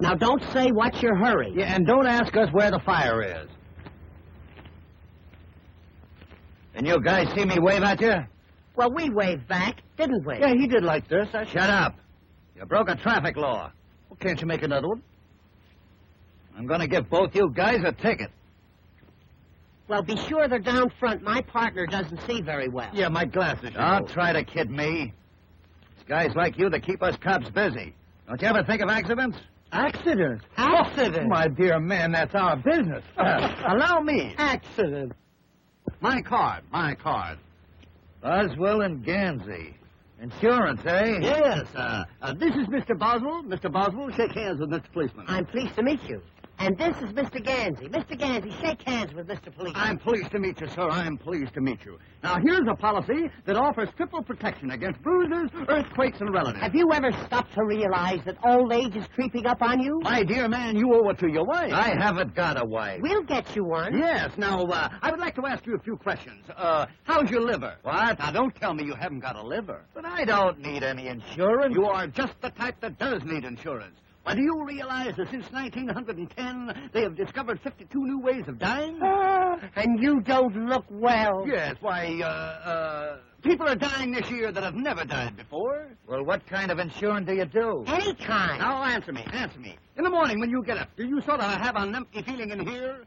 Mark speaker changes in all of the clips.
Speaker 1: Now, don't say what's your hurry.
Speaker 2: Yeah, and don't ask us where the fire is. And you guys see me wave at you?
Speaker 1: Well, we waved back, didn't we?
Speaker 2: Yeah, he did like this. Shut up. You broke a traffic law. Well, can't you make another one? I'm going to give both you guys a ticket.
Speaker 1: Well, be sure they're down front. My partner doesn't see very well.
Speaker 2: Yeah, my glasses. Don't try to kid me. It's guys like you that keep us cops busy. Don't you ever think of accidents?
Speaker 3: Accident?
Speaker 1: Accident?
Speaker 3: Oh, my dear man, that's our business.
Speaker 2: Allow me.
Speaker 1: Accident.
Speaker 2: My card. Boswell and Ganzy. Insurance, eh?
Speaker 3: Yes, this is Mr. Boswell. Mr. Boswell, shake hands with Mr. Policeman.
Speaker 1: I'm pleased to meet you. And this is Mr. Ganzy. Mr. Ganzy, shake hands with Mr. Policeman.
Speaker 3: I'm pleased to meet you, sir. I'm pleased to meet you. Now, here's a policy that offers triple protection against bruises, earthquakes, and relatives.
Speaker 1: Have you ever stopped to realize that old age is creeping up on you?
Speaker 3: My dear man, you owe it to your wife.
Speaker 2: I haven't got a wife.
Speaker 1: We'll get you one.
Speaker 3: Yes. Now, I would like to ask you a few questions. How's your liver?
Speaker 2: What?
Speaker 3: Now, don't tell me you haven't got a liver.
Speaker 2: But I don't need any insurance.
Speaker 3: You are just the type that does need insurance. Why, do you realize that since 1910, they have discovered 52 new ways of dying?
Speaker 1: And you don't look well.
Speaker 3: Yes, why, people are dying this year that have never died before.
Speaker 2: Well, what kind of insurance do you do?
Speaker 1: Any kind.
Speaker 3: Now, answer me. In the morning when you get up, do you sort of have an empty feeling in here?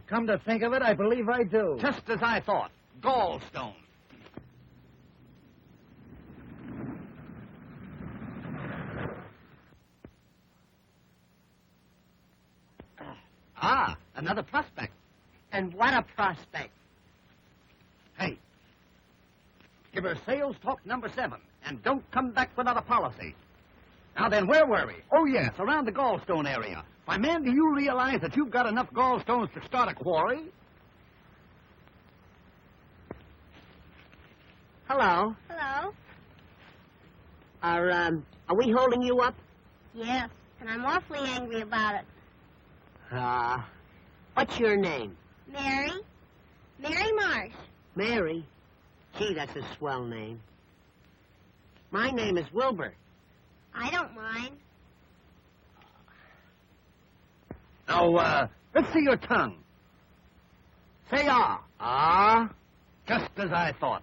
Speaker 2: Come to think of it, I believe I do.
Speaker 3: Just as I thought. Gallstone. Another prospect.
Speaker 1: And what a prospect.
Speaker 3: Hey, give her sales talk number 7, and don't come back without a policy. Now then, where were we? Oh, yes, around the gallstone area. Why, man, do you realize that you've got enough gallstones to start a quarry?
Speaker 1: Hello.
Speaker 4: Hello?
Speaker 1: Are we holding you up?
Speaker 4: Yes, and I'm awfully angry about it.
Speaker 1: What's your name?
Speaker 4: Mary Marsh.
Speaker 1: Mary? Gee, that's a swell name. My name is Wilbur.
Speaker 4: I don't mind.
Speaker 3: Now, let's see your tongue. Say ah.
Speaker 1: Ah?
Speaker 3: Just as I thought.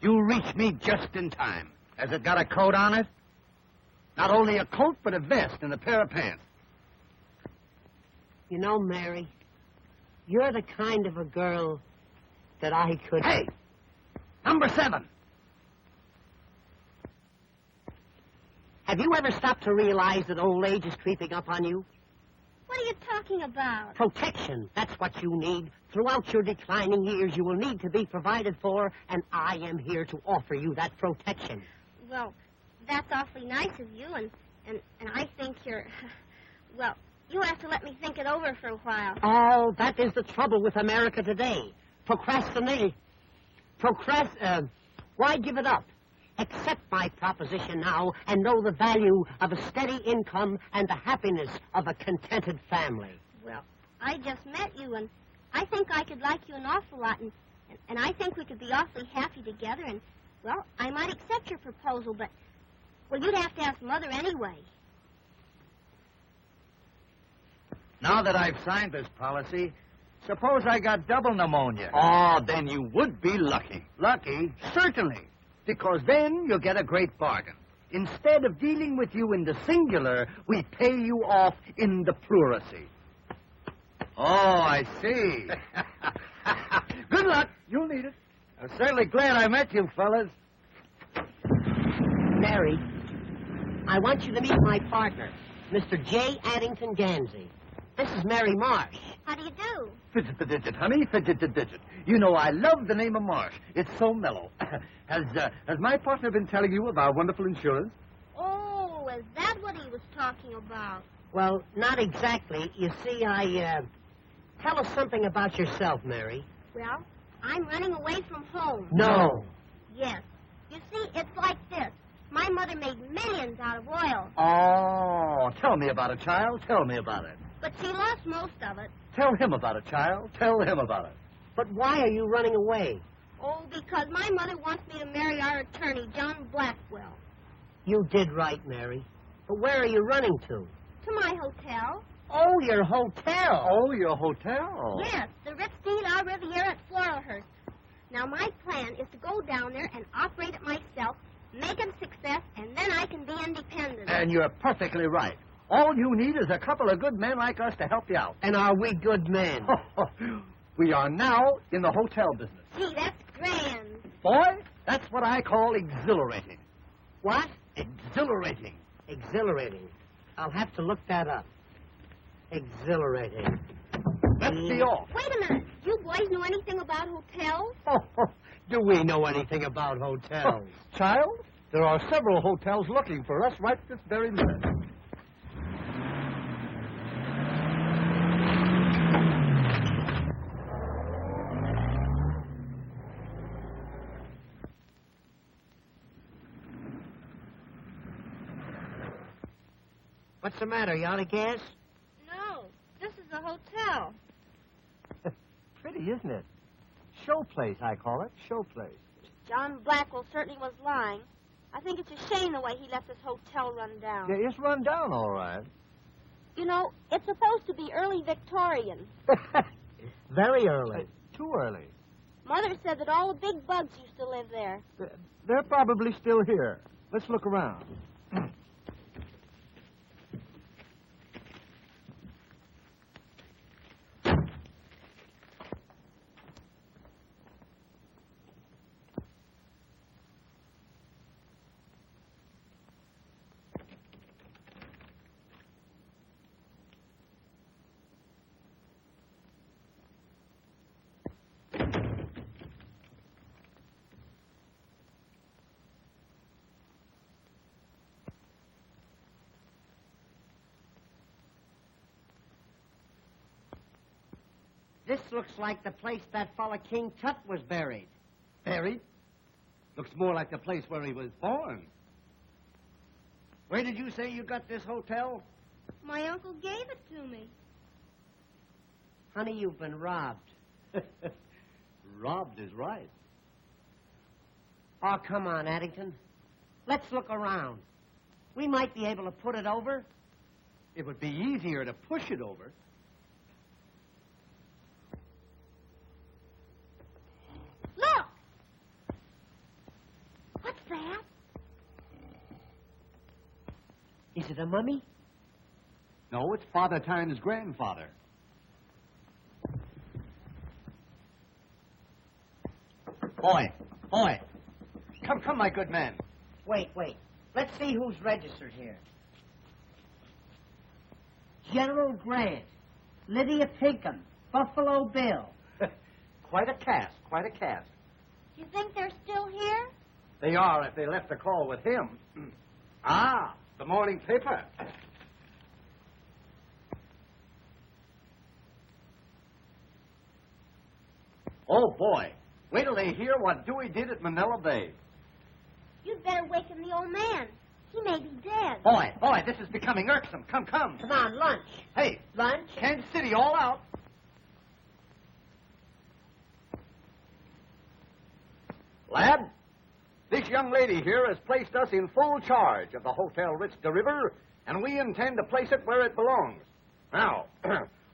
Speaker 3: You reached me just in time.
Speaker 2: Has it got a coat on it?
Speaker 3: Not only a coat, but a vest and a pair of pants.
Speaker 1: You know, Mary, you're the kind of a girl that I could...
Speaker 3: Hey! Number 7.
Speaker 1: Have you ever stopped to realize that old age is creeping up on you?
Speaker 4: What are you talking about?
Speaker 1: Protection. That's what you need. Throughout your declining years, you will need to be provided for, and I am here to offer you that protection.
Speaker 4: Well, that's awfully nice of you, and I think you're... Well, you have to let me think it over for a while.
Speaker 1: Oh, that is the trouble with America today. Procrastinate. Why give it up? Accept my proposition now and know the value of a steady income and the happiness of a contented family.
Speaker 4: Well, I just met you, and I think I could like you an awful lot, and I think we could be awfully happy together, and, well, I might accept your proposal, but, well, you'd have to ask Mother anyway.
Speaker 2: Now that I've signed this policy, suppose I got double pneumonia.
Speaker 3: Oh, then you would be lucky.
Speaker 2: Lucky?
Speaker 3: Certainly. Because then you'll get a great bargain. Instead of dealing with you in the singular, we pay you off in the pluracy.
Speaker 2: Oh, I see.
Speaker 3: Good luck. You'll need it.
Speaker 2: I'm certainly glad I met you, fellas.
Speaker 1: Mary, I want you to meet my partner, Mr. J. Addington Ganzy. This is Mary Marsh.
Speaker 4: How do you do?
Speaker 3: Fidget the digit, honey. Fidget the digit. You know I love the name of Marsh. It's so mellow. Has my partner been telling you of our wonderful insurance?
Speaker 4: Oh, is that what he was talking about?
Speaker 1: Well, not exactly. You see, tell us something about yourself, Mary.
Speaker 4: Well, I'm running away from home.
Speaker 1: No.
Speaker 4: Yes. You see, it's like this. My mother made millions out of oil.
Speaker 3: Oh, tell me about it, child. Tell me about it.
Speaker 4: But she lost most of it.
Speaker 3: Tell him about it, child. Tell him about it.
Speaker 1: But why are you running away?
Speaker 4: Oh, because my mother wants me to marry our attorney, John Blackwell.
Speaker 1: You did right, Mary. But where are you running to?
Speaker 4: To my hotel.
Speaker 1: Oh, your hotel.
Speaker 3: Oh, your hotel.
Speaker 4: Yes, the Ritz-Dean Au Riviera at Floralhurst. Now, my plan is to go down there and operate it myself, make it a success, and then I can be independent.
Speaker 3: And you're perfectly right. All you need is a couple of good men like us to help you out.
Speaker 1: And are we good men?
Speaker 3: We are now in the hotel business.
Speaker 4: Gee, that's grand.
Speaker 3: Boy, that's what I call exhilarating.
Speaker 1: What?
Speaker 3: Exhilarating.
Speaker 1: Exhilarating. I'll have to look that up. Exhilarating.
Speaker 3: Let's be off.
Speaker 4: Wait a minute. You boys know anything about hotels?
Speaker 1: Do we know anything about hotels?
Speaker 3: Child, there are several hotels looking for us right this very minute.
Speaker 1: What's the matter? You out of gas?
Speaker 4: No. This is a hotel.
Speaker 3: Pretty, isn't it? Show place, I call it. Show place.
Speaker 4: John Blackwell certainly was lying. I think it's a shame the way he let this hotel run down.
Speaker 3: Yeah, it's run down all right.
Speaker 4: You know, it's supposed to be early Victorian.
Speaker 1: Very early.
Speaker 3: Too early.
Speaker 4: Mother said that all the big bugs used to live there.
Speaker 3: They're probably still here. Let's look around.
Speaker 1: This looks like the place that fella King Tut was buried.
Speaker 3: Buried? Looks more like the place where he was born. Where did you say you got this hotel?
Speaker 4: My uncle gave it to me.
Speaker 1: Honey, you've been robbed.
Speaker 3: Robbed is right.
Speaker 1: Oh, come on, Addington. Let's look around. We might be able to put it over.
Speaker 3: It would be easier to push it over.
Speaker 4: Look! What's that?
Speaker 1: Is it a mummy?
Speaker 3: No, it's Father Time's grandfather. Boy. Come, my good man.
Speaker 1: Wait. Let's see who's registered here. General Grant, Lydia Pinkham, Buffalo Bill.
Speaker 3: Quite a cast.
Speaker 4: You think they're still here?
Speaker 3: They are if they left the call with him. Ah, the morning paper. Oh, boy. Wait till they hear what Dewey did at Manila Bay.
Speaker 4: You'd better waken the old man. He may be dead.
Speaker 3: Boy, this is becoming irksome. Come.
Speaker 1: Come on, lunch.
Speaker 3: Hey,
Speaker 1: Lunch?
Speaker 3: Kansas City all out. Lad, this young lady here has placed us in full charge of the Hotel Ritz de River, and we intend to place it where it belongs. Now,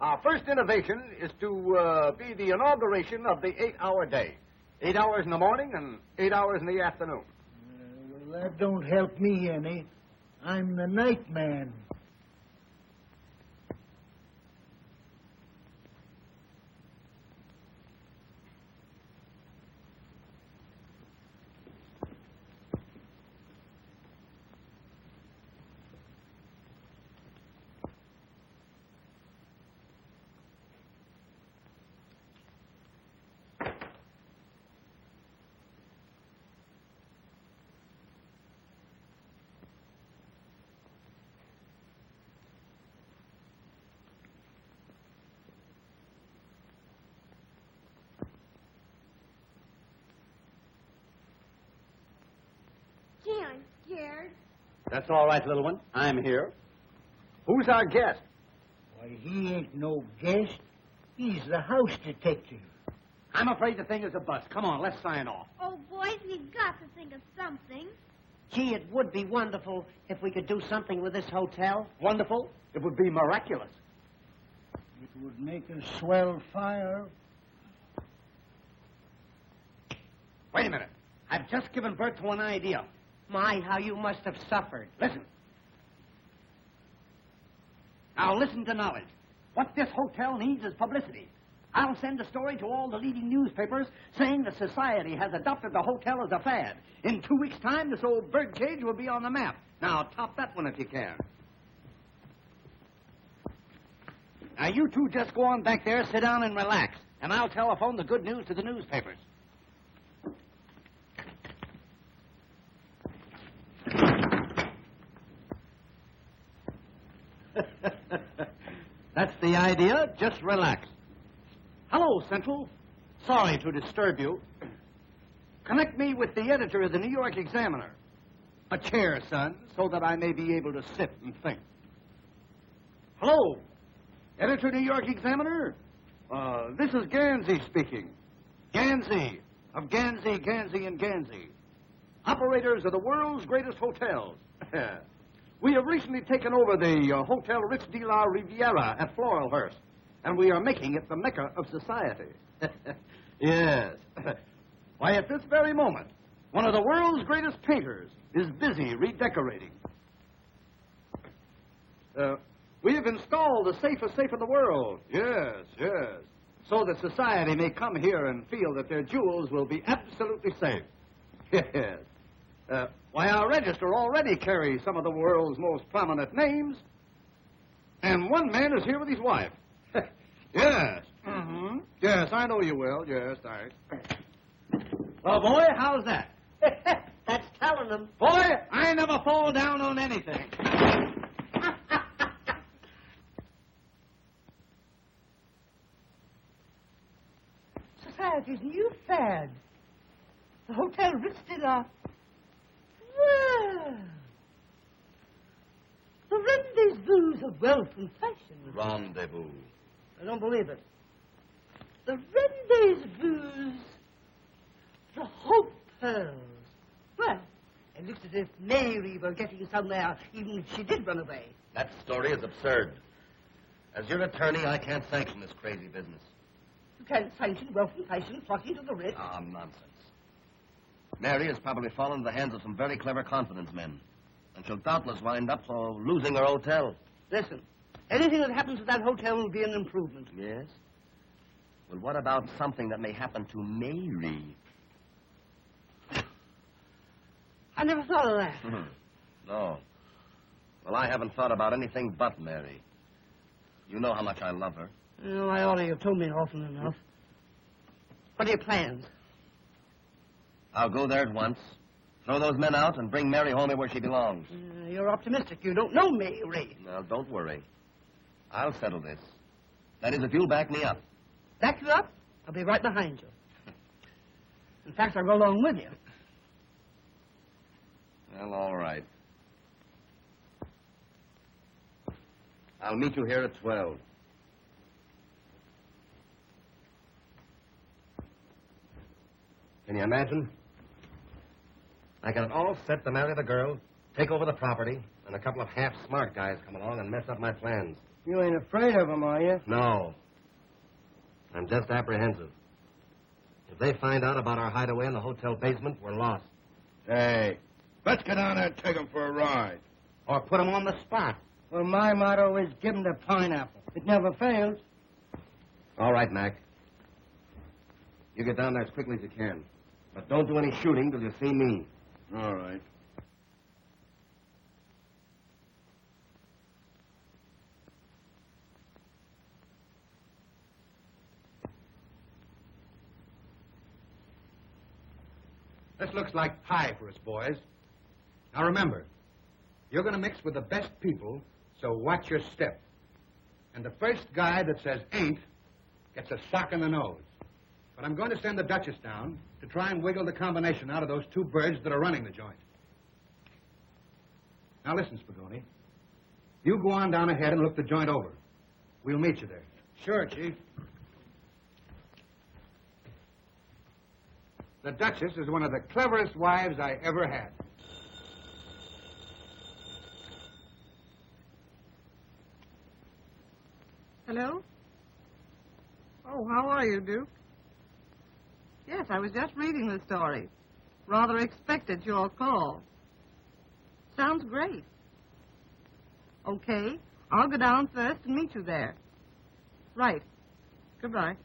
Speaker 3: our first innovation is to be the inauguration of the 8-hour day. 8 hours in the morning and 8 hours in the afternoon.
Speaker 5: Well, that don't help me any. I'm the night man.
Speaker 4: Gee, I'm scared.
Speaker 3: That's all right, little one. I'm here. Who's our guest?
Speaker 5: Why, he ain't no guest. He's the house detective.
Speaker 3: I'm afraid the thing is a bust. Come on, let's sign off.
Speaker 4: Oh, boys, we've got to think of something.
Speaker 1: Gee, it would be wonderful if we could do something with this hotel.
Speaker 3: Wonderful? It would be miraculous.
Speaker 5: It would make a swell fire.
Speaker 3: Wait a minute. I've just given birth to an idea.
Speaker 1: My, how you must have suffered.
Speaker 3: Listen. Now listen to knowledge. What this hotel needs is publicity. I'll send a story to all the leading newspapers saying the society has adopted the hotel as a fad. In 2 weeks' time, this old birdcage will be on the map. Now, top that one if you can. Now, you two just go on back there, sit down and relax, and I'll telephone the good news to the newspapers. That's the idea. Just relax. Hello, Central. Sorry to disturb you. Connect me with the editor of the New York Examiner. A chair, son, so that I may be able to sit and think. Hello, editor, New York Examiner? This is Ganzy speaking. Ganzy, of Ganzy, Ganzy, and Ganzy. Operators of the world's greatest hotels. We have recently taken over the Hotel Ritz de la Riviera at Floralhurst, and we are making it the mecca of society. Yes. Why, at this very moment, one of the world's greatest painters is busy redecorating. We have installed the safest safe in the world. Yes, yes. So that society may come here and feel that their jewels will be absolutely safe. Yes. Why, our register already carries some of the world's most prominent names. And one man is here with his wife. Yes. Mm-hmm. Yes, I know you will. Yes, thanks. Well, boy, how's that?
Speaker 1: That's telling them.
Speaker 3: Boy, I never fall down on anything.
Speaker 1: Society's new fad. The Hotel Ritz de la... Well... The rendezvous of wealth and fashion.
Speaker 2: Rendezvous.
Speaker 1: I don't believe it. The rendezvous... The hope pearls. Well, it looks as if Mary were getting somewhere, even if she did run away.
Speaker 2: That story is absurd. As your attorney, I can't sanction this crazy business.
Speaker 1: You can't sanction wealth and fashion flocking to the Ritz.
Speaker 2: Ah, nonsense. Mary has probably fallen into the hands of some very clever confidence men. And she'll doubtless wind up losing her hotel.
Speaker 1: Listen, anything that happens to that hotel will be an improvement.
Speaker 2: Yes? Well, what about something that may happen to Mary?
Speaker 1: I never thought of that.
Speaker 2: No. Well, I haven't thought about anything but Mary. You know how much I love her.
Speaker 1: Oh, I ought to have told me often enough. What are your plans?
Speaker 2: I'll go there at once, throw those men out, and bring Mary home where she belongs.
Speaker 1: You're optimistic. You don't know Mary.
Speaker 2: Now, don't worry. I'll settle this. That is, if you'll back me up.
Speaker 1: Back you up? I'll be right behind you. In fact, I'll go along with you.
Speaker 2: Well, all right. I'll meet you here at 12. Can you imagine? I got it all set to marry the girl, take over the property, and a couple of half-smart guys come along and mess up my plans.
Speaker 1: You ain't afraid of them, are you?
Speaker 2: No. I'm just apprehensive. If they find out about our hideaway in the hotel basement, we're lost.
Speaker 6: Hey, let's get down there and take 'em for a ride.
Speaker 3: Or put them on the spot.
Speaker 1: Well, my motto is give 'em the pineapple. It never fails.
Speaker 2: All right, Mac. You get down there as quickly as you can. But don't do any shooting till you see me.
Speaker 6: All right.
Speaker 3: This looks like pie for us, boys. Now remember, you're going to mix with the best people, so watch your step. And the first guy that says ain't gets a sock in the nose. But I'm going to send the Duchess down to try and wiggle the combination out of those two birds that are running the joint. Now listen, Spagoni. You go on down ahead and look the joint over. We'll meet you there.
Speaker 6: Sure, Chief.
Speaker 3: The Duchess is one of the cleverest wives I ever had.
Speaker 7: Hello? Oh, how are you, Duke? Yes, I was just reading the story. Rather expected your call. Sounds great. Okay, I'll go down first and meet you there. Right. Goodbye.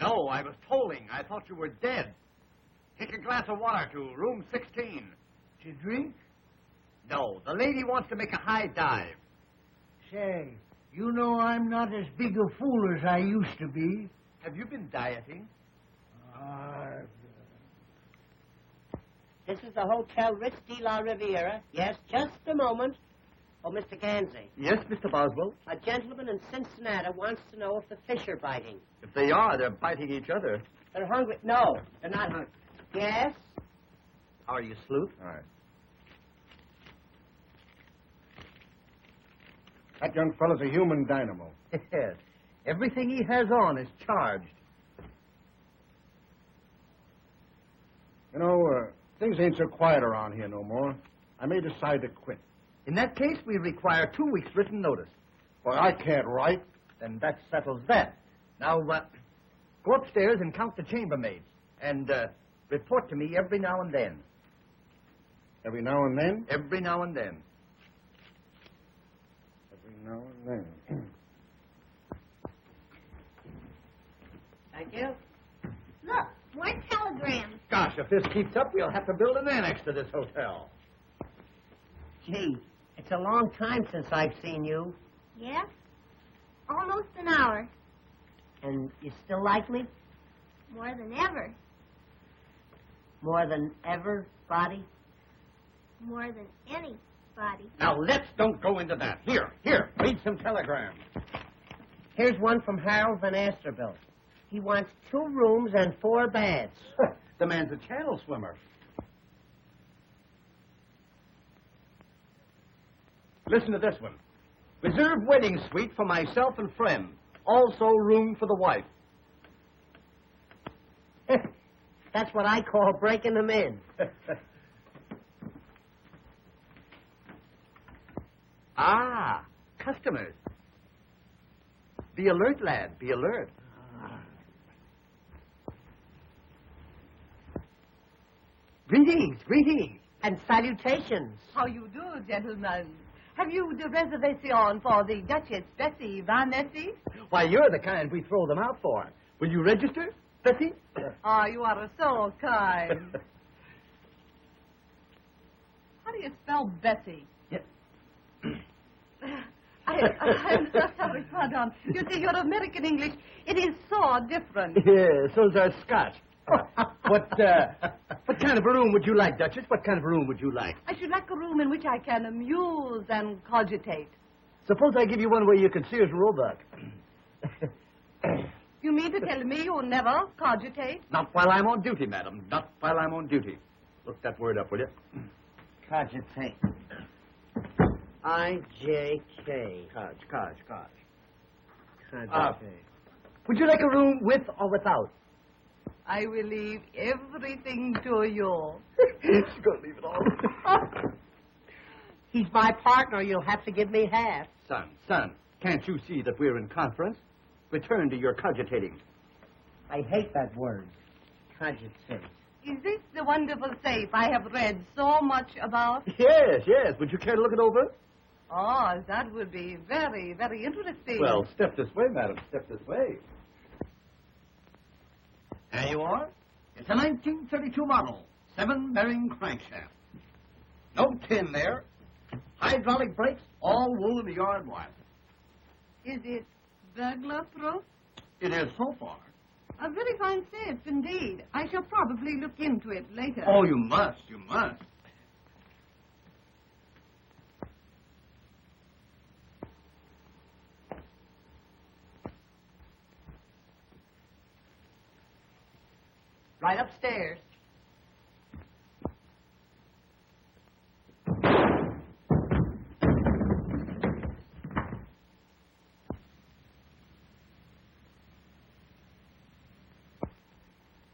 Speaker 3: No, I was tolling. I thought you were dead. Take a glass of water to room 16.
Speaker 5: To drink?
Speaker 3: No, the lady wants to make a high dive.
Speaker 5: Say, you know I'm not as big a fool as I used to be.
Speaker 3: Have you been dieting?
Speaker 1: This is the Hotel Ritz de la Riviera. Yes, just a moment. Oh, Mr. Ganzy.
Speaker 3: Yes, Mr. Boswell.
Speaker 1: A gentleman in Cincinnati wants to know if the fish are biting.
Speaker 3: If they are, they're biting each other.
Speaker 1: They're hungry. No, they're not hungry. Yes?
Speaker 3: How are you, Sleuth?
Speaker 2: All right. That young fellow's a human dynamo.
Speaker 3: Yes. Everything he has on is charged.
Speaker 2: You know, things ain't so quiet around here no more. I may decide to quit.
Speaker 3: In that case, we require 2 weeks' written notice.
Speaker 2: Boy, I can't write.
Speaker 3: Then that settles that. Now, go upstairs and count the chambermaids. And report to me every now and then.
Speaker 2: Every now and then?
Speaker 3: Every now and then.
Speaker 2: Every now and then.
Speaker 1: Thank you.
Speaker 4: Look, more telegrams.
Speaker 3: Gosh, if this keeps up, we'll have to build an annex to this hotel.
Speaker 1: Gee, it's a long time since I've seen you.
Speaker 4: Yeah? Almost an hour.
Speaker 1: And you still like me?
Speaker 4: More than ever.
Speaker 1: More than ever, Body?
Speaker 4: More than anybody.
Speaker 3: Now, let's don't go into that. Here, read some telegrams.
Speaker 1: Here's one from Harold Van Asterbilt. He wants 2 rooms and 4 beds.
Speaker 3: The man's a channel swimmer. Listen to this one. Reserve wedding suite for myself and friend. Also room for the wife.
Speaker 1: That's what I call breaking them in.
Speaker 3: Ah, customers. Be alert, lad. Be alert. Greetings.
Speaker 1: And salutations.
Speaker 7: How you do, gentlemen? Have you the reservation for the Duchess Bessie Van Nessy?
Speaker 3: Why, you're the kind we throw them out for. Will you register, Bessie?
Speaker 7: Oh, you are so kind. How do you spell Bessie?
Speaker 3: Yeah.
Speaker 7: I'm so sorry, pardon. You see, your American English, it is so different.
Speaker 3: Yeah, so's our Scotch. What kind of a room would you like, Duchess? What kind of a room would you like?
Speaker 7: I should like a room in which I can amuse and cogitate.
Speaker 3: Suppose I give you one where you can Sears Roebuck.
Speaker 7: You mean to tell me you never cogitate?
Speaker 3: Not while I'm on duty, madam. Not while I'm on duty. Look that word up, will you?
Speaker 1: Cogitate. I-J-K.
Speaker 3: Codge.
Speaker 1: Cogitate.
Speaker 3: Would you like a room with or without?
Speaker 7: I will leave everything to you.
Speaker 3: She's going to leave it all.
Speaker 1: He's my partner. You'll have to give me half.
Speaker 3: Son, can't you see that we're in conference? Return to your cogitating.
Speaker 1: I hate that word. Cogitate.
Speaker 7: Is this the wonderful safe I have read so much about?
Speaker 3: Yes. Would you care to look it over?
Speaker 7: Oh, that would be very, very interesting.
Speaker 3: Well, step this way, madam. Step this way. There you are. It's a 1932 model, 7-bearing crankshaft. No tin there. Hydraulic brakes, all wool in the yard wire.
Speaker 7: Is it burglar-proof?
Speaker 3: It is so far.
Speaker 7: A very fine set, indeed. I shall probably look into it later.
Speaker 3: Oh, you must. You must.
Speaker 1: Right upstairs.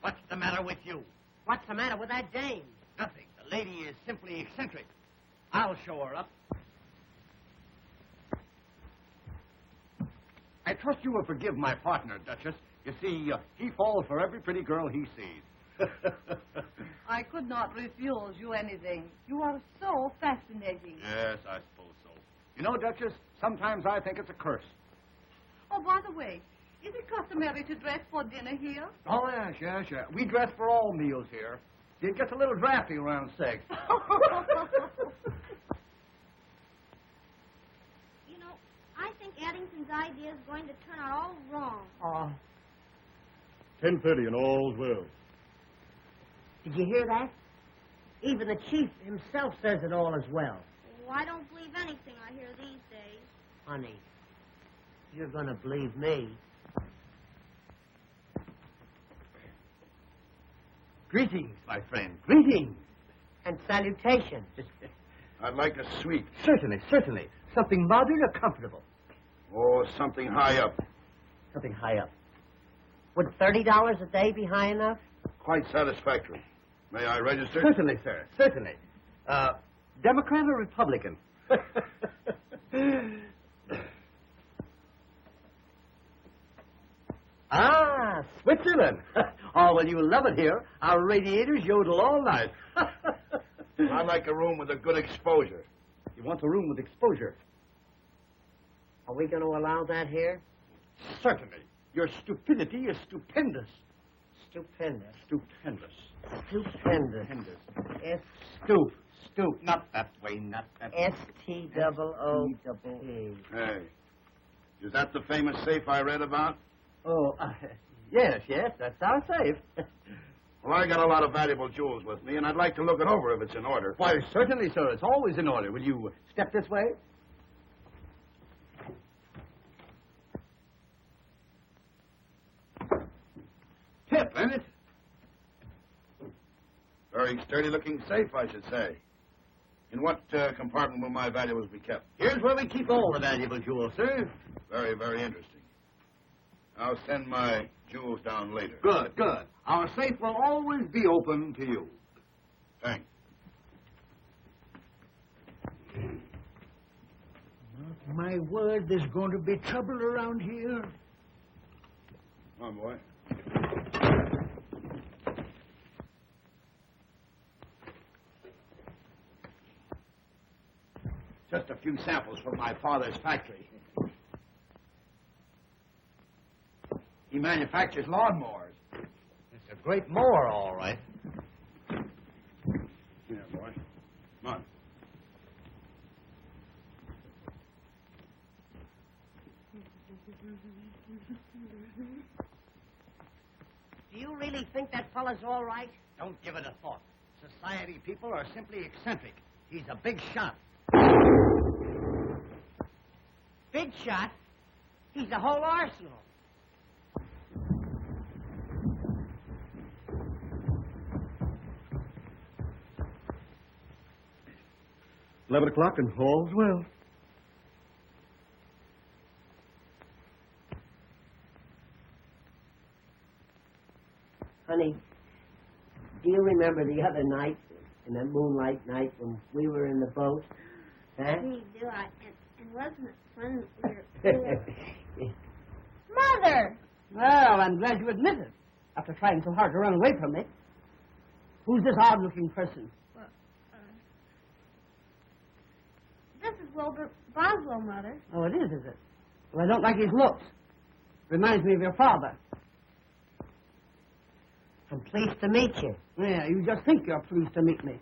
Speaker 3: What's the matter with you?
Speaker 1: What's the matter with that dame?
Speaker 3: Nothing. The lady is simply eccentric. I'll show her up. I trust you will forgive my partner, Duchess. You see, he falls for every pretty girl he sees.
Speaker 7: I could not refuse you anything. You are so fascinating.
Speaker 3: Yes, I suppose so. You know, Duchess, sometimes I think it's a curse.
Speaker 7: Oh, by the way, is it customary to dress for dinner here?
Speaker 3: Oh, yes. We dress for all meals here. It gets a little drafty around 6.
Speaker 4: You know, I think Addington's idea is going to turn out all wrong.
Speaker 1: Oh,
Speaker 6: 10:30 and all's well.
Speaker 1: did you hear that? Even the chief himself says it all is well.
Speaker 4: Oh, I don't believe anything I hear these days.
Speaker 1: Honey, you're going to believe me.
Speaker 3: Greetings, my friend. Greetings.
Speaker 1: And salutations.
Speaker 6: I'd like a suite.
Speaker 3: Certainly. Something modern or comfortable.
Speaker 6: Oh, something high up.
Speaker 1: Something high up. Would $30 a day be high enough?
Speaker 6: Quite satisfactory. May I register?
Speaker 3: Certainly, sir. Certainly. Democrat or Republican? Ah, Switzerland. Oh, well, you'll love it here. Our radiators yodel all night.
Speaker 6: I'd like a room with a good exposure.
Speaker 3: You want a room with exposure?
Speaker 1: Are we going to allow that here?
Speaker 3: Certainly. Your stupidity is stupendous.
Speaker 1: Stupendous.
Speaker 3: Stupendous.
Speaker 1: Stupendous. S
Speaker 3: Stoop. Not that way, not that way.
Speaker 1: S-T-O-O-P.
Speaker 6: Hey, is that the famous safe I read about?
Speaker 3: Oh, yes, that's our safe.
Speaker 6: Well, I got a lot of valuable jewels with me, and I'd like to look it over if it's in order.
Speaker 3: Why, certainly, sir. It's always in order. Will you step this way? Tip, ain't it?
Speaker 6: Very sturdy-looking safe, I should say. In what compartment will my valuables be kept?
Speaker 3: Here's where we keep all the valuable jewels, sir.
Speaker 6: Very, very interesting. I'll send my jewels down later.
Speaker 3: Good. Our safe will always be open to you.
Speaker 6: Thanks.
Speaker 5: My word, there's going to be trouble around here.
Speaker 6: Come on, boy.
Speaker 3: Just a few samples from my father's factory. He manufactures lawnmowers. It's a great mower, all right.
Speaker 6: Here, boy. Come on.
Speaker 1: Do you really think that fella's all right?
Speaker 3: Don't give it a thought. Society people are simply eccentric. He's a big shot.
Speaker 1: Big shot? He's the whole arsenal.
Speaker 3: $11 and all's well.
Speaker 1: Honey, do you remember the other night, in that moonlight night when we were in the boat? Huh?
Speaker 4: We do. And wasn't it fun that we were... Mother!
Speaker 1: Well, I'm glad you admit it, after trying so hard to run away from me. Who's this odd-looking person?
Speaker 4: Well, this is Wilbur Boswell, Mother.
Speaker 1: Oh, it is it? Well, I don't like his looks. Reminds me of your father. I'm pleased to meet you. Yeah, you just think you're pleased to meet me.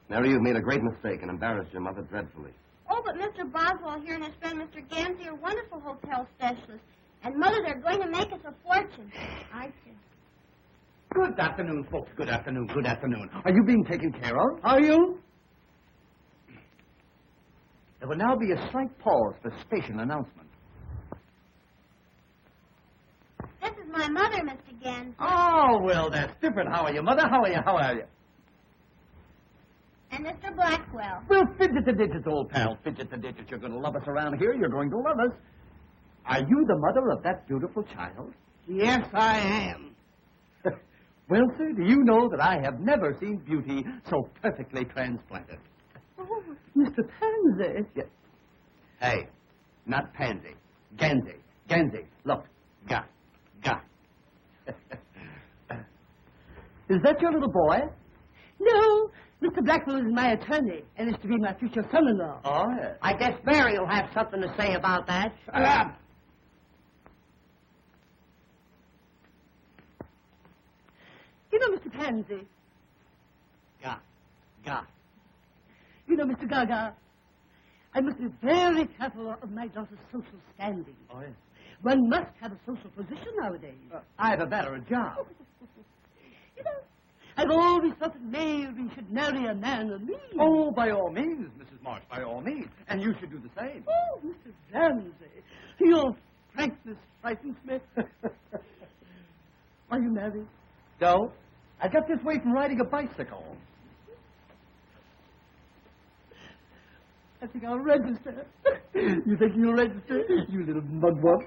Speaker 2: Mary, you've made a great mistake and embarrassed your mother dreadfully.
Speaker 4: Oh, but Mr. Boswell here and his friend Mr. Ganzy are wonderful hotel specialists. And, Mother, they're going to make us a fortune. I said.
Speaker 3: Good afternoon, folks. Good afternoon. Good afternoon. Are you being taken care of?
Speaker 5: Are you?
Speaker 3: There will now be a slight pause for station announcement.
Speaker 4: This is my mother, Mr. Ganzy.
Speaker 3: Oh, well, that's different. How are you, Mother? How are you? How are you?
Speaker 4: And Mr. Blackwell.
Speaker 3: Well, fidget the digits, old pal. Fidget the digits. You're going to love us around here. You're going to love us. Are you the mother of that beautiful child?
Speaker 5: Yes, I am.
Speaker 3: Well, sir, do you know that I have never seen beauty so perfectly transplanted?
Speaker 5: Oh, Mr. Pansy.
Speaker 3: Yes. Hey, not pansy. Ganzy. Ganzy. Look. Ga. Is that your little boy?
Speaker 1: No, Mr. Blackwell is my attorney and is to be my future son-in-law.
Speaker 3: Oh, yes.
Speaker 1: I guess Mary will have something to say about that.
Speaker 3: Shut up.
Speaker 1: You know, Mr. Pansy.
Speaker 3: Ga.
Speaker 1: You know, Mr. Gaga. I must be very careful of my daughter's social standing.
Speaker 3: Oh, yes.
Speaker 1: One must have a social position nowadays.
Speaker 3: Either that or a job.
Speaker 1: You know, I've always thought that Mary should marry a man of means.
Speaker 3: Oh, by all means, Mrs. Marsh, by all means. And you should do the same.
Speaker 1: Oh, Mr. Ramsey, your frankness frightens me. Are you married?
Speaker 3: No. I got this way from riding a bicycle.
Speaker 1: I think I'll register. You think you'll register? You little mugwump.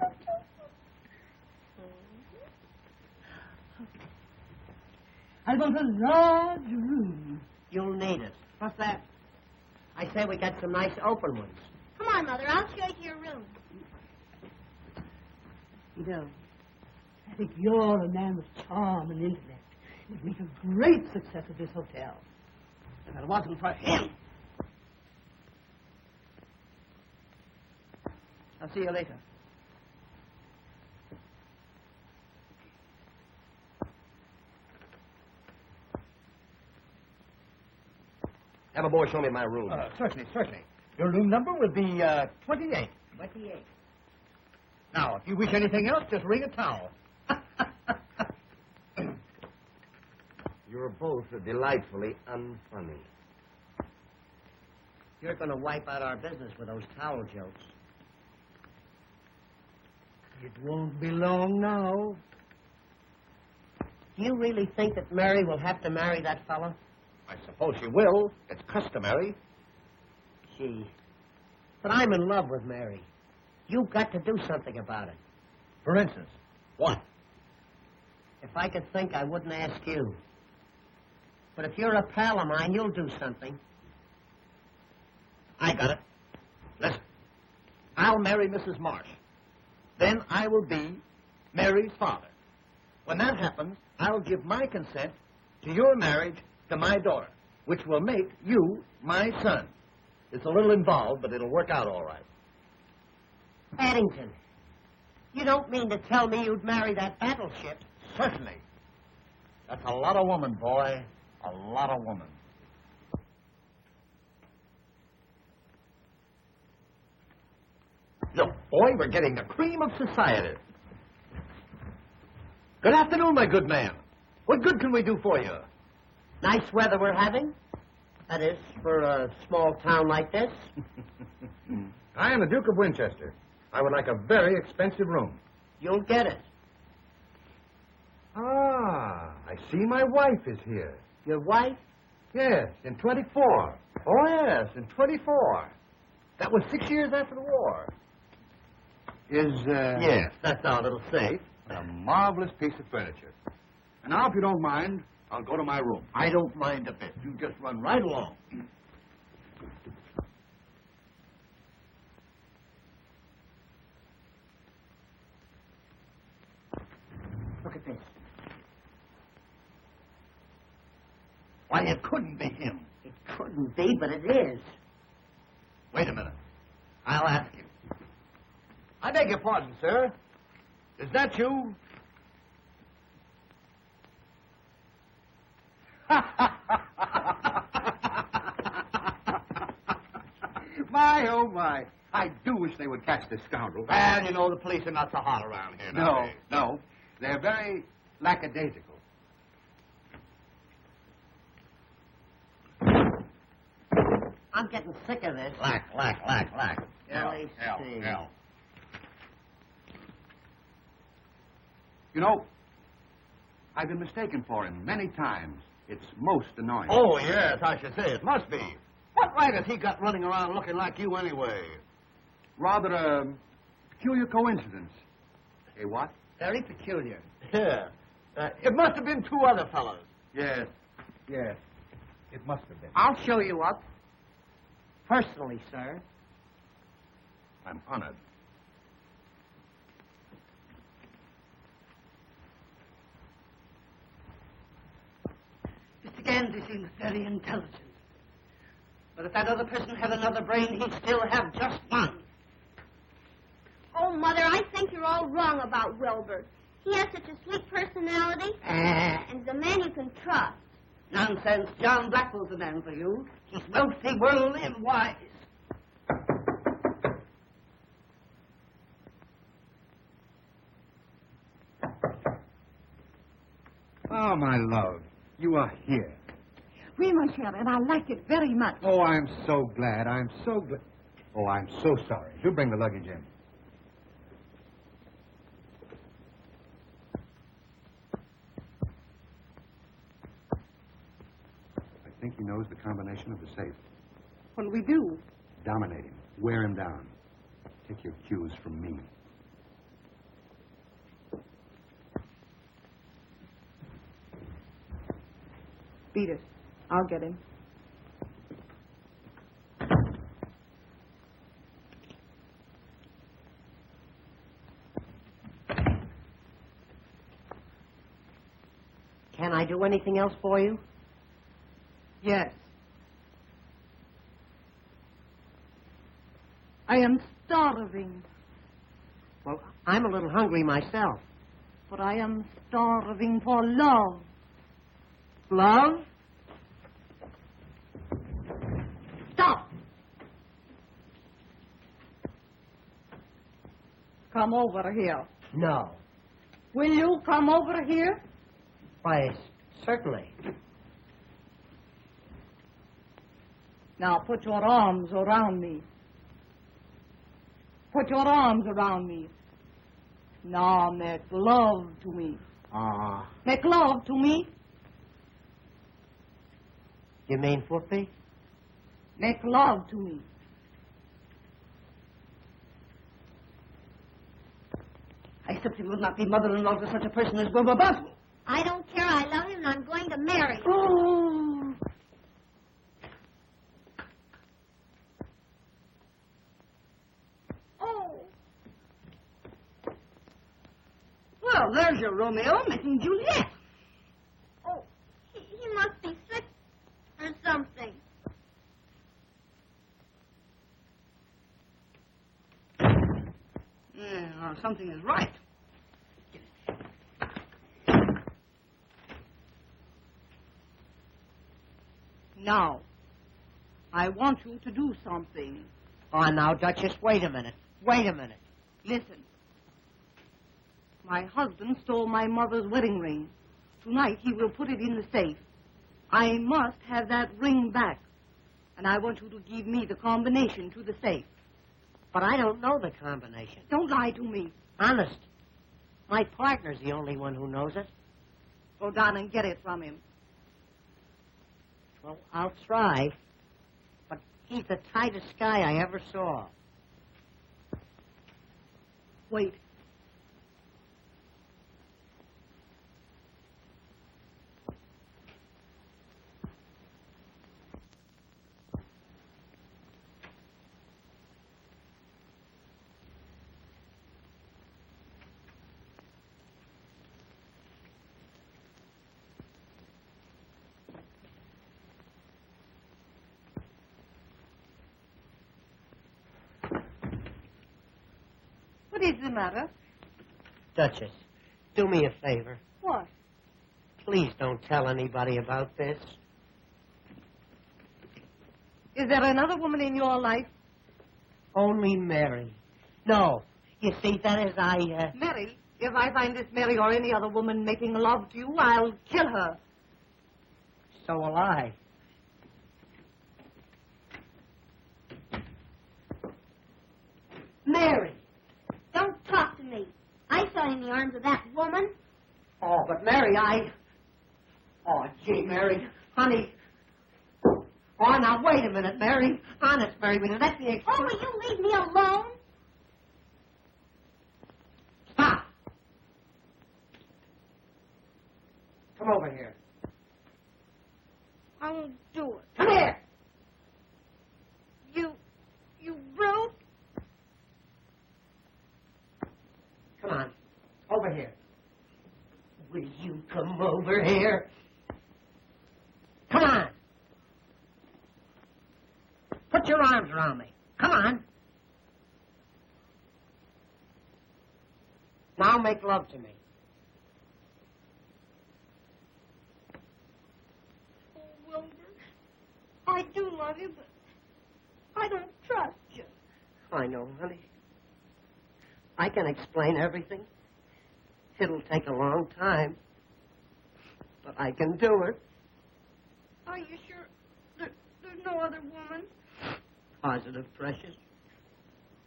Speaker 1: I want a large room.
Speaker 8: You'll need it. What's that? I say we got some nice open ones.
Speaker 4: Come on, Mother. I'll show you your room.
Speaker 1: You know, I think you're a man with charm and intellect. You'd make a great success of this hotel. If it wasn't for him.
Speaker 8: I'll see you later.
Speaker 2: Have a boy show me my room.
Speaker 3: Certainly. Your room number will be 28.
Speaker 8: 28.
Speaker 3: Now, if you wish anything else, just ring a towel.
Speaker 2: You're both delightfully unfunny.
Speaker 8: You're going to wipe out our business with those towel jokes.
Speaker 5: It won't be long now.
Speaker 8: Do you really think that Mary will have to marry that fella?
Speaker 3: I suppose she will. It's customary.
Speaker 8: Gee. But I'm in love with Mary. You've got to do something about it.
Speaker 3: For instance, what?
Speaker 8: If I could think, I wouldn't ask you. But if you're a pal of mine, you'll do something.
Speaker 3: I got it. Listen. I'll marry Mrs. Marsh. Then I will be Mary's father. When that happens, I'll give my consent to your marriage to my daughter, which will make you my son. It's a little involved, but it'll work out all right.
Speaker 8: Addington, you don't mean to tell me you'd marry that battleship?
Speaker 3: Certainly. That's a lot of woman, boy. A lot of woman. Look, boy, we're getting the cream of society. Good afternoon, my good man. What good can we do for you?
Speaker 8: Nice weather we're having. That is, for a small town like this.
Speaker 6: I am the Duke of Winchester. I would like a very expensive room.
Speaker 8: You'll get it.
Speaker 6: Ah, I see my wife is here.
Speaker 8: Your wife?
Speaker 6: Yes, in 24.
Speaker 3: Oh, yes, in 24. That was 6 years after the war. Yes, that's our little safe.
Speaker 6: A marvelous piece of furniture. And now, if you don't mind, I'll go to my room.
Speaker 3: I don't mind a bit. You just run right along. Look at this. Why, it couldn't be him.
Speaker 8: It couldn't be, but it is.
Speaker 3: Wait a minute. I'll ask him. I beg your pardon, sir. Is that you?
Speaker 5: My, oh, my.
Speaker 3: I do wish they would catch this scoundrel.
Speaker 9: Well, you know, the police are not so hot around here.
Speaker 3: No, no. They're very lackadaisical.
Speaker 8: I'm getting sick of this.
Speaker 9: Lack.
Speaker 8: Hell.
Speaker 3: You know, I've been mistaken for him many times. It's most annoying.
Speaker 9: Oh, yes, I should say. It must be. What right has he got running around looking like you anyway?
Speaker 3: Rather a peculiar coincidence. Eh, what?
Speaker 8: Very peculiar.
Speaker 9: Yeah. It must have been two other fellows.
Speaker 3: Yes. Yes. It must have been.
Speaker 8: I'll show you up. Personally, sir.
Speaker 3: I'm honored.
Speaker 1: Mr. Ganzy seems very intelligent. But if that other person had another brain, he'd still have just one.
Speaker 4: Oh, Mother, I think you're all wrong about Wilbur. He has such a sweet personality, and he's a man you can trust.
Speaker 1: Nonsense. John Blackwell's the man for you. He's wealthy, worldly, and wise.
Speaker 3: Oh, my love. You are here.
Speaker 7: Oui, mon cher, and I like it very much.
Speaker 3: Oh, I'm so glad. Oh, I'm so sorry. You bring the luggage in. I think he knows the combination of the safe.
Speaker 7: What'll we do?
Speaker 3: Dominate him. Wear him down. Take your cues from me.
Speaker 7: Beat it. I'll get him.
Speaker 8: Can I do anything else for you?
Speaker 7: Yes. I am starving,
Speaker 8: Well, I'm a little hungry myself.
Speaker 7: but I am starving for love.
Speaker 8: Love?
Speaker 7: Stop! Come over here.
Speaker 8: No.
Speaker 7: Will you come over here?
Speaker 8: Why, certainly.
Speaker 7: Now put your arms around me. Put your arms around me. Now make love to me. Make love to me.
Speaker 8: You mean whoopee?
Speaker 7: Make love to me.
Speaker 1: I simply would not be mother-in-law to such a person as Wilbur Boswell.
Speaker 4: I don't care. I love him, and I'm going to marry him.
Speaker 1: Oh.
Speaker 4: Oh.
Speaker 1: Well, there's your Romeo making Juliet.
Speaker 4: Oh, he must be sick or something.
Speaker 1: Yeah, something is right.
Speaker 7: Now, I want you to do something.
Speaker 8: Oh, now, Duchess, wait a minute. Wait a minute.
Speaker 7: Listen. My husband stole my mother's wedding ring. Tonight he will put it in the safe. I must have that ring back. And I want you to give me the combination to the safe.
Speaker 8: But I don't know the combination.
Speaker 7: Don't lie to me.
Speaker 8: Honest. My partner's the only one who knows it.
Speaker 7: Go down and get it from him.
Speaker 8: Well, I'll try. But he's the tightest guy I ever saw.
Speaker 7: Wait. What is the matter?
Speaker 8: Duchess, do me a favor.
Speaker 7: What?
Speaker 8: Please don't tell anybody about this.
Speaker 7: Is there another woman in your life?
Speaker 8: Only Mary. No. You see, that is,
Speaker 7: Mary, if I find this Mary or any other woman making love to you, I'll kill her.
Speaker 8: So will I.
Speaker 4: Mary, don't talk to me. I fell in the arms of that woman.
Speaker 8: Oh, but Mary, Oh, gee, Mary. Honey. Oh, now, wait a minute, Mary. Honest, Mary, will you let me explain?
Speaker 4: Oh, will you leave me alone?
Speaker 8: Stop. Come over here.
Speaker 4: I won't do it.
Speaker 8: Come here.
Speaker 4: You brute.
Speaker 8: Come on. Over here. Will you come over here? Come on. Put your arms around me. Come on. Now make love to me.
Speaker 4: Oh, Wilbur, I do love you, but I don't trust you.
Speaker 8: I know, honey. I can explain everything. It'll take a long time, but I can do it.
Speaker 4: Are you sure there's no other woman?
Speaker 8: Positive, precious.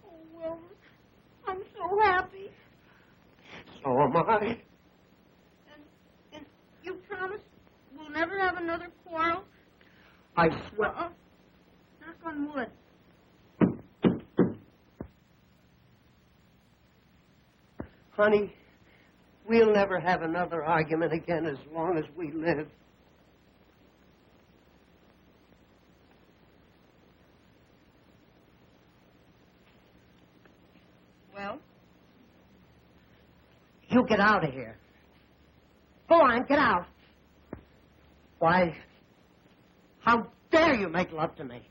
Speaker 4: Oh, Wilbur, I'm so happy.
Speaker 8: So am I.
Speaker 4: And you promise we'll never have another quarrel?
Speaker 8: I swear.
Speaker 4: Knock on wood.
Speaker 8: Honey, we'll never have another argument again as long as we live.
Speaker 7: Well?
Speaker 8: You get out of here. Go on, get out. Why, how dare you make love to me?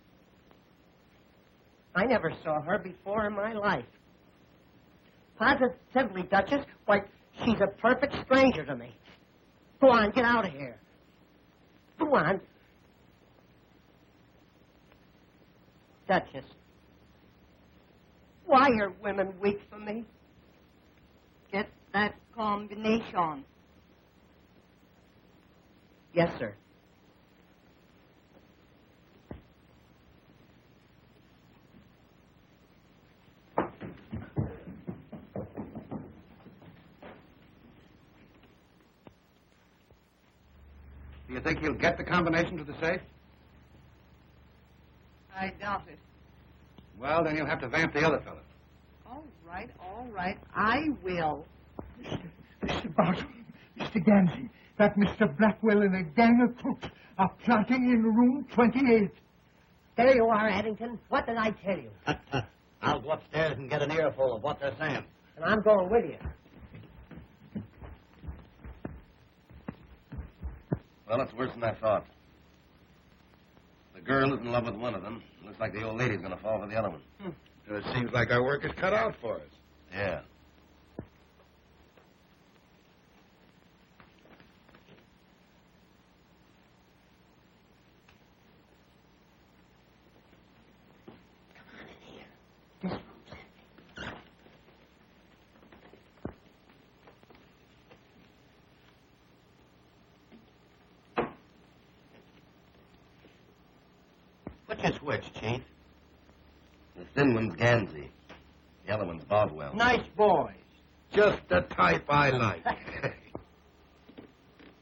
Speaker 8: I never saw her before in my life. Positively, Duchess, why, she's a perfect stranger to me. Go on, get out of here. Go on. Duchess, why are women weak for me?
Speaker 7: Get that combination.
Speaker 8: Yes, sir.
Speaker 3: Do you think he'll get the combination to the safe?
Speaker 7: I doubt it.
Speaker 3: Well, then you'll have to vamp the other fellow.
Speaker 7: All right. I will.
Speaker 5: Mr. Boswell, Mr. Ganzy, that Mr. Blackwell and a gang of crooks are plotting in room 28.
Speaker 8: There you are, Addington. What did I tell you?
Speaker 9: I'll go upstairs and get an earful of what they're saying.
Speaker 8: And I'm going with you.
Speaker 2: Well, it's worse than I thought. The girl is in love with one of them. Looks like the old lady's going to fall for the other one.
Speaker 6: It seems like our work is cut out for us.
Speaker 2: Yeah.
Speaker 9: Which is which, Chief?
Speaker 2: The thin one's Ganzy. The other one's Boswell.
Speaker 8: Nice boys.
Speaker 6: Just the type I like.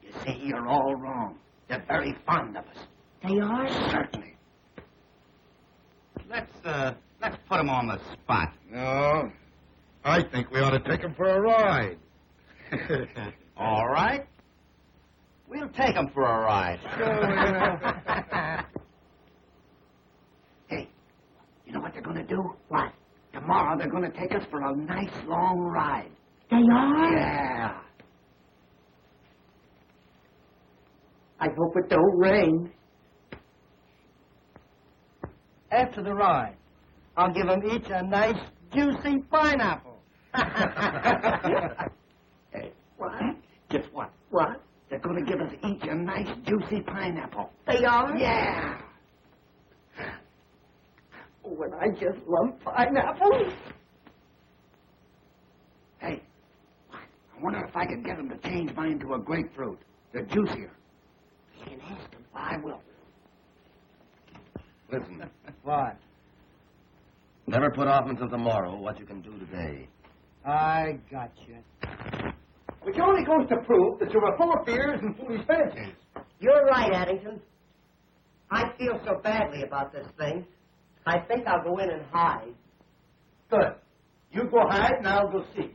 Speaker 3: You see, you're all wrong. They're very fond of us.
Speaker 8: They are?
Speaker 3: Certainly.
Speaker 9: Let's put him on the spot.
Speaker 6: No, I think we ought to take him for a ride.
Speaker 9: All right. We'll take him for a ride.
Speaker 3: Hey, you know what they're going to do? What? Tomorrow they're going to take us for a nice long ride.
Speaker 8: They are?
Speaker 3: Yeah.
Speaker 8: I hope it don't rain. After the ride, I'll give them each a nice, juicy pineapple.
Speaker 3: Hey, what? Just what? What? They're going to give us each a nice, juicy pineapple.
Speaker 8: They are?
Speaker 3: Yeah. Oh,
Speaker 8: Oh, and I just love pineapples.
Speaker 3: Hey, I wonder if I can get him to change mine to a grapefruit. They're juicier.
Speaker 8: You can ask him.
Speaker 3: I will.
Speaker 2: Listen,
Speaker 5: What?
Speaker 2: never put off until tomorrow what you can do today.
Speaker 5: I got you. Which only goes to prove that you're full of fears and foolish fancies.
Speaker 8: You're right, Addington. I feel so badly about this thing. I think I'll go in and hide.
Speaker 5: Good. You go hide, and I'll go see.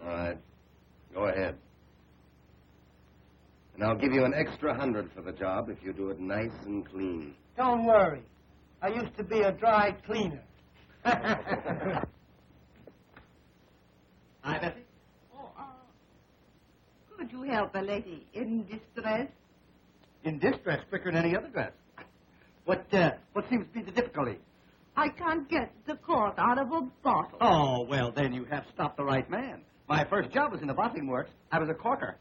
Speaker 2: All right. Go ahead. And I'll give you an extra 100 for the job if you do it nice and clean.
Speaker 5: Don't worry. I used to be a dry cleaner.
Speaker 3: Hi, Bessie.
Speaker 7: Oh, could you help a lady in distress?
Speaker 3: In this dress, quicker than any other dress. What seems to be the difficulty?
Speaker 7: I can't get the cork out of a bottle.
Speaker 3: Oh, well, then you have stopped the right man. My first job was in the bottling works. I was a corker.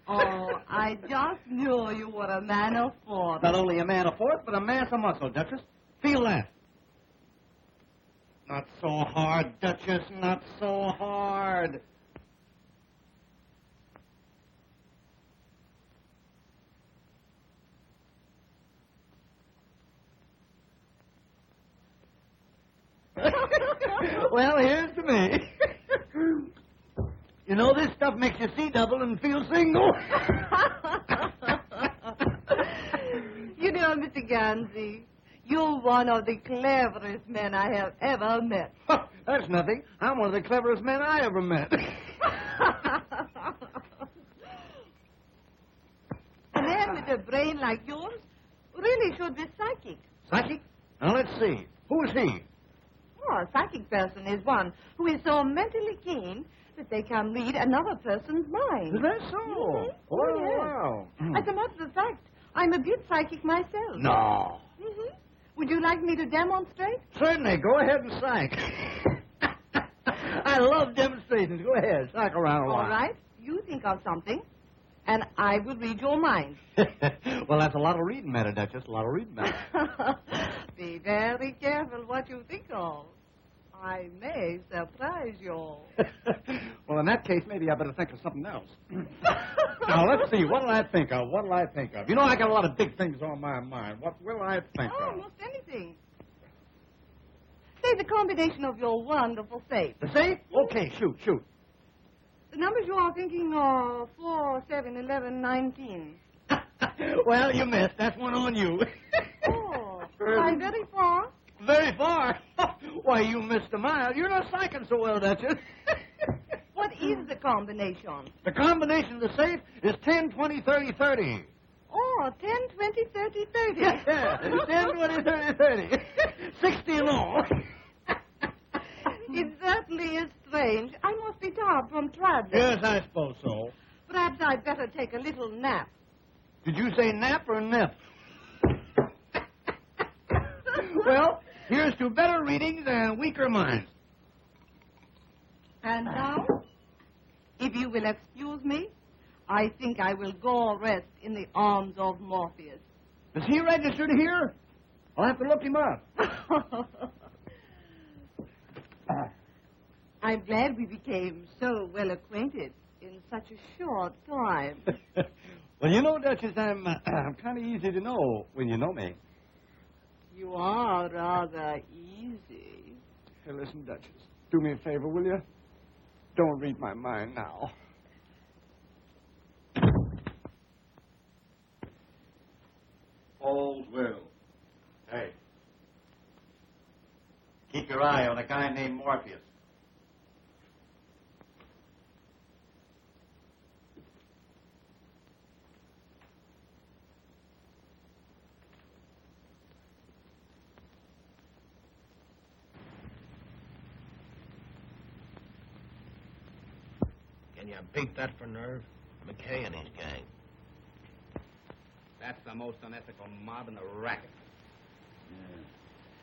Speaker 7: Oh, I just knew you were a man of force.
Speaker 3: Not only a man of force, but a mass of muscle, Duchess. Feel that. Not so hard, Duchess, not so hard. Well, here's to me. You know, this stuff makes you see double and feel single.
Speaker 7: You know, Mr. Ganzy, you're one of the cleverest men I have ever met.
Speaker 3: That's nothing. I'm one of the cleverest men I ever met.
Speaker 7: A man with a brain like yours really should be psychic.
Speaker 3: Psychic? Now, let's see. Who is he?
Speaker 7: Oh, a psychic person is one who is so mentally keen that they can read another person's mind.
Speaker 3: Is that so?
Speaker 7: Mhm.
Speaker 3: Oh,
Speaker 7: yes.
Speaker 3: wow.
Speaker 7: As a matter of fact, I'm a bit psychic myself.
Speaker 3: No.
Speaker 7: Mm-hmm. Would you like me to demonstrate?
Speaker 3: Certainly. Go ahead and psych. I love demonstrations. Go ahead. Psych around a
Speaker 7: All
Speaker 3: while.
Speaker 7: right. You think of something, and I will read your mind.
Speaker 3: Well, that's a lot of reading matter, Duchess. A lot of reading matter.
Speaker 7: Be very careful what you think of. I may surprise you.
Speaker 3: Well, in that case, maybe I better think of something else. Now, let's see. What'll I think of? You know, I got a lot of big things on my mind. What will I think of?
Speaker 7: Almost anything. Say the combination of your wonderful safe.
Speaker 3: The safe? Okay, shoot.
Speaker 7: The numbers you are thinking are 4, 7, 11, 19.
Speaker 3: Well, you missed. That's one on you.
Speaker 7: Oh, I'm very far.
Speaker 3: Very far. Why, you missed a mile. You're not psyching so well, Duchess.
Speaker 7: What is the combination?
Speaker 3: The combination of the safe is 10, 20, 30, 30.
Speaker 7: Oh, 10, 20, 30, 30.
Speaker 3: Yeah, 10, 20, 30, 30. 60 in all.
Speaker 7: It certainly is strange. I must be tired from traveling.
Speaker 3: Yes, I suppose so.
Speaker 7: Perhaps I'd better take a little nap.
Speaker 3: Did you say nap or nip? Well, here's to better readings and weaker minds.
Speaker 7: And now, if you will excuse me, I think I will go rest in the arms of Morpheus.
Speaker 3: Is he registered here? I'll have to look him up.
Speaker 7: I'm glad we became so well acquainted in such a short time.
Speaker 3: Well, you know, Duchess, I'm kind of easy to know when you know me.
Speaker 7: You are rather easy.
Speaker 3: Hey, listen, Duchess, do me a favor, will you? Don't read my mind now.
Speaker 6: All's well.
Speaker 3: Hey. Keep your eye on a guy named Morpheus.
Speaker 9: Can you beat that for nerve? McKay and his gang. That's the most unethical mob in the racket.
Speaker 6: Yeah.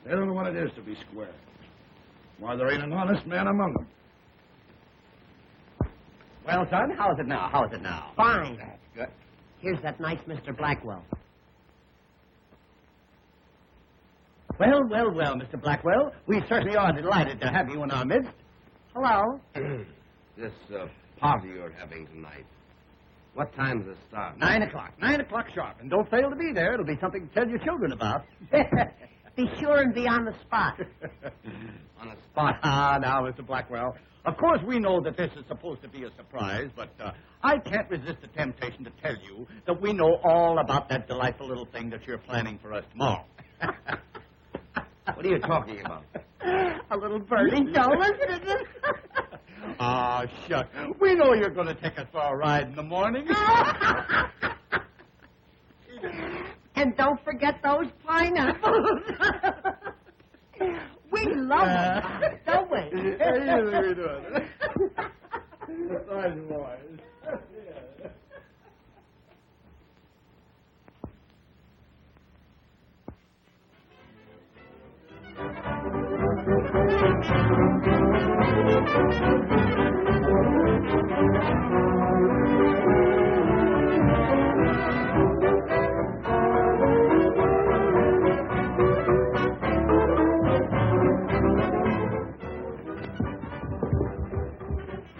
Speaker 6: They don't know what it is to be square. Why, there ain't an honest man among them.
Speaker 3: Well, son, how's it now?
Speaker 8: Fine.
Speaker 3: That's good.
Speaker 8: Here's that nice Mr. Blackwell.
Speaker 3: Well, well, well, Mr. Blackwell. We certainly are delighted to have you in our midst.
Speaker 8: Hello.
Speaker 2: This party you're having tonight, what time does it start?
Speaker 3: 9 o'clock. 9 o'clock sharp. And don't fail to be there. It'll be something to tell your children about.
Speaker 8: Be sure and be on the spot.
Speaker 2: On a spot.
Speaker 3: Ah, now, Mr. Blackwell. Of course, we know that this is supposed to be a surprise, but I can't resist the temptation to tell you that we know all about that delightful little thing that you're planning for us tomorrow.
Speaker 2: What are you talking about?
Speaker 8: A little birdie told us it.
Speaker 3: Ah, shucks. We know you're going to take us for a ride in the morning.
Speaker 8: And don't forget those pineapples. We love them, don't we?
Speaker 3: Yeah, we do. Nice boys.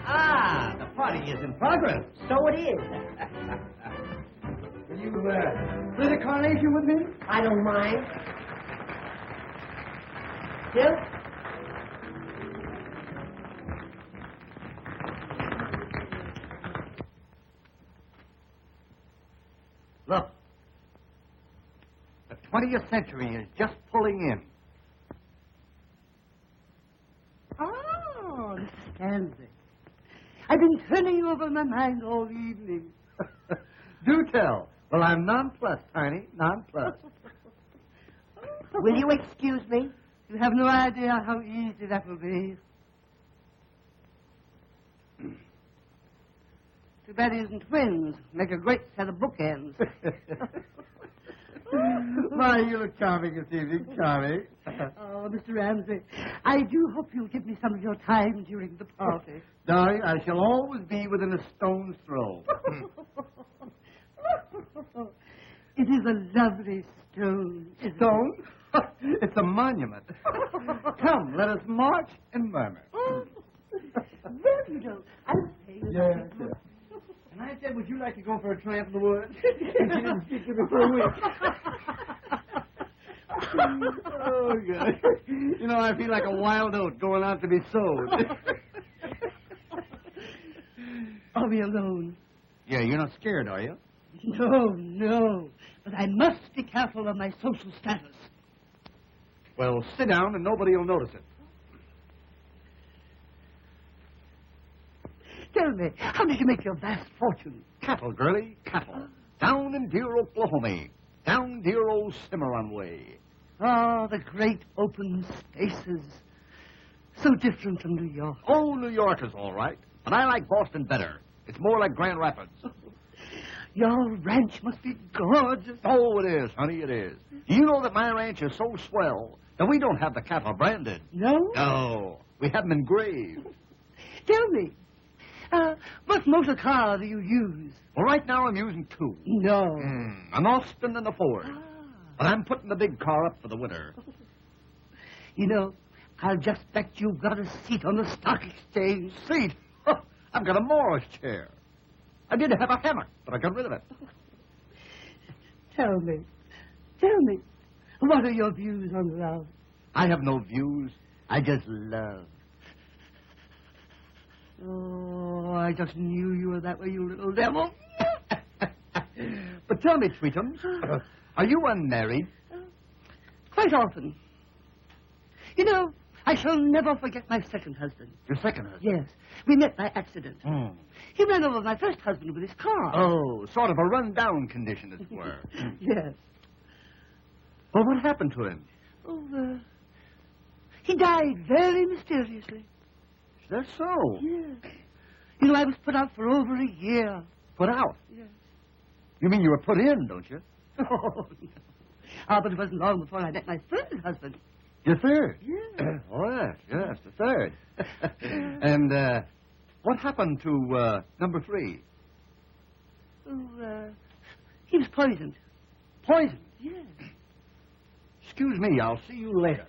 Speaker 3: Ah, the party is in progress.
Speaker 8: So it is.
Speaker 3: Will you play the carnation with me?
Speaker 8: I don't mind. Still?
Speaker 3: Look, the 20th century is just pulling in.
Speaker 1: Oh, Mr. Ganzy. I've been turning over my mind all evening.
Speaker 3: Do tell. Well, I'm nonplussed, Tiny, nonplussed.
Speaker 8: Will you excuse me?
Speaker 1: You have no idea how easy that will be. Too bad he isn't twins. Make a great set of bookends.
Speaker 3: Why, you look charming this evening, charming.
Speaker 1: Oh, Mr. Ramsey, I do hope you'll give me some of your time during the party.
Speaker 3: Darling, I shall always be within a stone's throw.
Speaker 1: It is a lovely stone.
Speaker 3: Stone? It's a monument. Come, let us march and murmur.
Speaker 1: Oh, well, you know, I'll pay you.
Speaker 3: Yeah. And I said, would you like to go for a tramp in the woods? And she didn't speak to me for a week. Oh, God. You know, I feel like a wild oat going out to be sowed.
Speaker 1: I'll be alone.
Speaker 3: Yeah, you're not scared, are you?
Speaker 1: No. But I must be careful of my social status.
Speaker 3: Well, sit down and nobody will notice it.
Speaker 1: Tell me, how did you make your vast fortune?
Speaker 3: Cattle, girlie, cattle. Down in dear Oklahoma. Down dear old Cimarron way.
Speaker 1: Ah, the great open spaces. So different from New York.
Speaker 3: Oh, New York is all right. But I like Boston better. It's more like Grand Rapids.
Speaker 1: Your ranch must be gorgeous.
Speaker 3: Oh, it is, honey, it is. Do you know that my ranch is so swell that we don't have the cattle branded?
Speaker 1: No?
Speaker 3: No. We have them engraved.
Speaker 1: Tell me, what motor car do you use?
Speaker 3: Well, right now I'm using two.
Speaker 1: No.
Speaker 3: An Austin and a Ford. But I'm putting the big car up for the winter.
Speaker 1: You know, I'll just bet you've got a seat on the stock exchange.
Speaker 3: Seat? I've got a Morris chair. I did have a hammock, but I got rid of it.
Speaker 1: Tell me, what are your views on love?
Speaker 3: I have no views. I just love.
Speaker 1: Oh, I just knew you were that way, you little devil.
Speaker 3: But tell me, Tweetums, are you unmarried?
Speaker 1: Quite often. You know, I shall never forget my second husband.
Speaker 3: Your second husband?
Speaker 1: Yes. We met by accident. He ran over my first husband with his car.
Speaker 3: Oh, sort of a run-down condition, as it were.
Speaker 1: Yes.
Speaker 3: Well, what happened to him?
Speaker 1: Oh, he died very mysteriously.
Speaker 3: Is that so?
Speaker 1: Yes. You know, I was put out for over a year.
Speaker 3: Put out?
Speaker 1: Yes.
Speaker 3: You mean you were put in, don't you?
Speaker 1: Oh, no. But it wasn't long before I met my third husband.
Speaker 3: Your third?
Speaker 1: Yes.
Speaker 3: Oh, yes, the third. And what happened to number 3?
Speaker 1: Oh, he was poisoned.
Speaker 3: Poisoned?
Speaker 1: Yes.
Speaker 3: Excuse me, I'll see you later.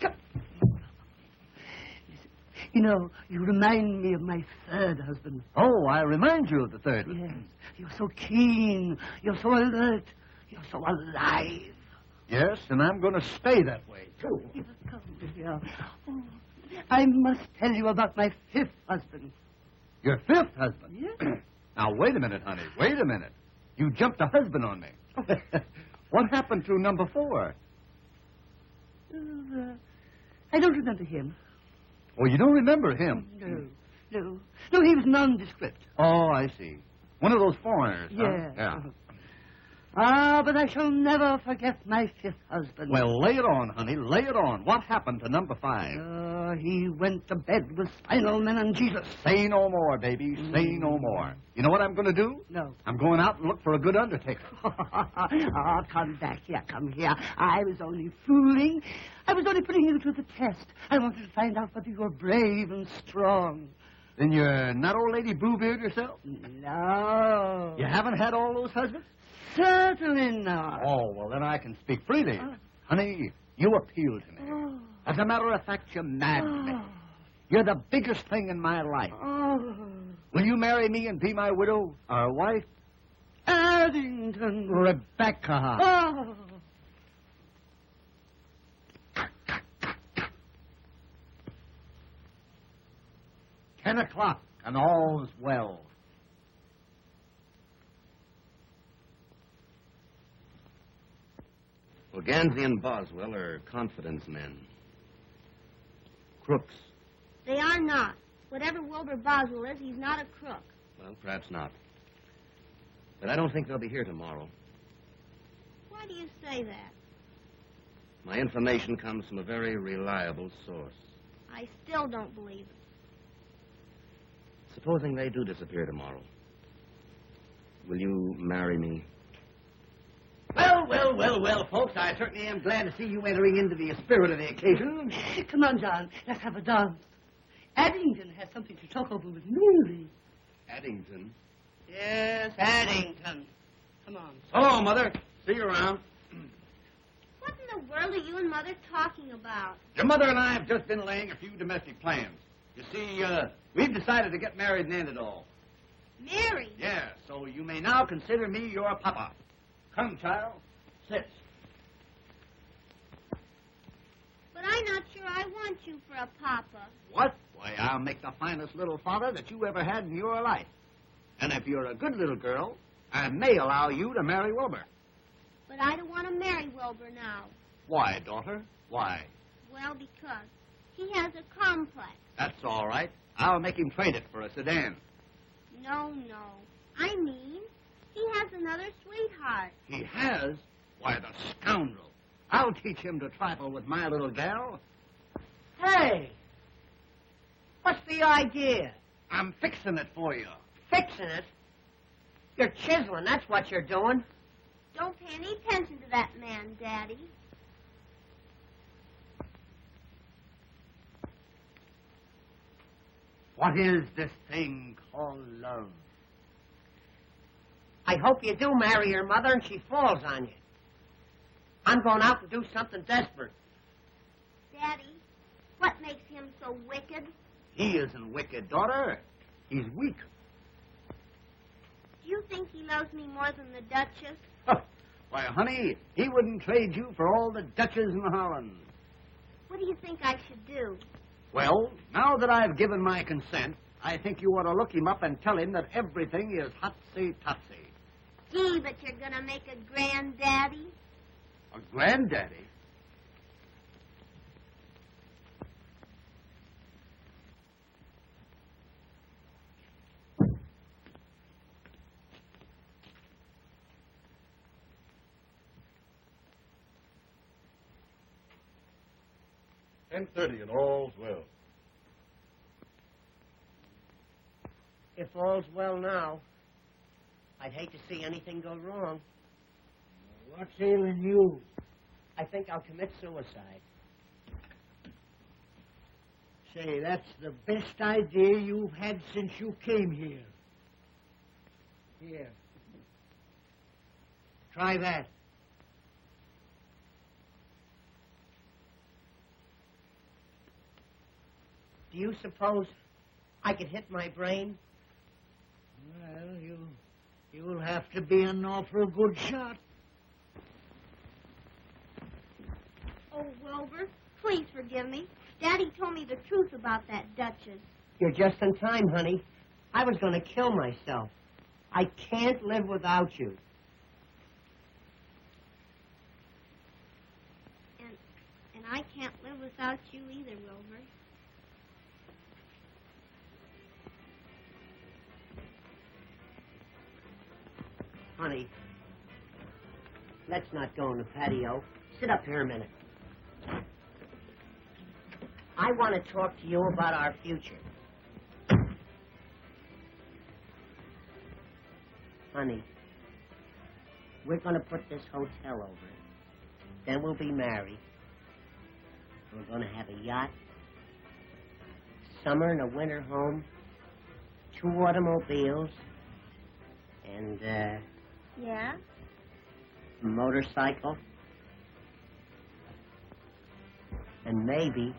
Speaker 1: You know, you remind me of my third husband.
Speaker 3: Oh, I remind you of the third one.
Speaker 1: Yes. You're so keen. You're so alert. You're so alive.
Speaker 3: Yes, and I'm going to stay that way, too.
Speaker 1: Yeah, come here. Oh, I must tell you about my fifth husband.
Speaker 3: Your fifth husband?
Speaker 1: Yes.
Speaker 3: Now, wait a minute, honey. Wait a minute. You jumped a husband on me. What happened to number 4?
Speaker 1: I don't remember him.
Speaker 3: Oh, you don't remember him?
Speaker 1: No, he was nondescript.
Speaker 3: Oh, I see. One of those foreigners, huh?
Speaker 1: Yes.
Speaker 3: Yeah.
Speaker 1: Ah, but I shall never forget my fifth husband.
Speaker 3: Well, lay it on, honey. Lay it on. What happened to number 5?
Speaker 1: He went to bed with spinal meningitis.
Speaker 3: Say no more, baby. Say no more. You know what I'm going to do?
Speaker 1: No.
Speaker 3: I'm going out and look for a good undertaker.
Speaker 1: Oh, come back here, come here. I was only fooling. I was only putting you to the test. I wanted to find out whether you were brave and strong.
Speaker 3: Then you're not old lady Bluebeard yourself?
Speaker 1: No.
Speaker 3: You haven't had all those husbands?
Speaker 1: Certainly not.
Speaker 3: Oh, well, then I can speak freely. Honey, you appeal to me.
Speaker 1: Oh.
Speaker 3: As a matter of fact, you're mad to me. You're the biggest thing in my life.
Speaker 1: Oh.
Speaker 3: Will you marry me and be my widow, our wife?
Speaker 1: Addington.
Speaker 3: Rebecca.
Speaker 1: Oh.
Speaker 3: 10 o'clock, and all's well.
Speaker 2: Well, Ganzy and Boswell are confidence men. Crooks.
Speaker 4: They are not. Whatever Wilbur Boswell is, he's not a crook.
Speaker 2: Well, perhaps not. But I don't think they'll be here tomorrow.
Speaker 4: Why do you say that?
Speaker 2: My information comes from a very reliable source.
Speaker 4: I still don't believe it.
Speaker 2: Supposing they do disappear tomorrow, will you marry me?
Speaker 3: Well, folks, I certainly am glad to see you entering into the spirit of the occasion.
Speaker 1: Come on, John. Let's have a dance. Addington has something to talk over with Mary.
Speaker 2: Addington?
Speaker 1: Yes, Addington. Come on.
Speaker 3: Hello, Mother. See you around.
Speaker 4: What in the world are you and Mother talking about?
Speaker 3: Your mother and I have just been laying a few domestic plans. You see, we've decided to get married and end it all.
Speaker 4: Mary?
Speaker 3: Yeah, so you may now consider me your papa. Come, child. Sit.
Speaker 4: But I'm not sure I want you for a papa.
Speaker 3: What? Why, I'll make the finest little father that you ever had in your life. And if you're a good little girl, I may allow you to marry Wilbur.
Speaker 4: But I don't want to marry Wilbur now.
Speaker 3: Why, daughter? Why?
Speaker 4: Well, because he has a complex.
Speaker 3: That's all right. I'll make him trade it for a sedan.
Speaker 4: No. I mean, he has another sweetheart.
Speaker 3: He has? Why, the scoundrel. I'll teach him to trifle with my little gal.
Speaker 8: Hey! What's the idea?
Speaker 3: I'm fixing it for you.
Speaker 8: Fixing it? You're chiseling, that's what you're doing.
Speaker 4: Don't pay any attention to that man, Daddy.
Speaker 3: What is this thing called love?
Speaker 8: I hope you do marry your mother and she falls on you. I'm going out and do something desperate.
Speaker 4: Daddy, what makes him so wicked?
Speaker 3: He isn't wicked, daughter. He's weak.
Speaker 4: Do you think he loves me more than the Duchess?
Speaker 3: Why, honey, he wouldn't trade you for all the Dutches in Holland.
Speaker 4: What do you think I should do?
Speaker 3: Well, now that I've given my consent, I think you ought to look him up and tell him that everything is hotsy-totsy.
Speaker 4: Gee, but you're going to make a granddaddy?
Speaker 3: A granddaddy?
Speaker 6: $10:30 and all's well.
Speaker 8: If all's well now, I'd hate to see anything go wrong.
Speaker 5: What's ailing you?
Speaker 8: I think I'll commit suicide.
Speaker 5: Say, that's the best idea you've had since you came here. Here. Try that.
Speaker 8: Do you suppose I could hit my brain?
Speaker 5: Well, you'll have to be an awful good shot.
Speaker 4: Oh, Wilbur, please forgive me. Daddy told me the truth about that Duchess.
Speaker 8: You're just in time, honey. I was going to kill myself. I can't live without you.
Speaker 4: And I can't live without you either, Wilbur.
Speaker 8: Honey, let's not go in the patio. Sit up here a minute. I want to talk to you about our future. Honey, we're going to put this hotel over it. Then we'll be married. We're going to have a yacht, summer and a winter home, 2 automobiles, and,
Speaker 4: Yeah?
Speaker 8: a motorcycle, and maybe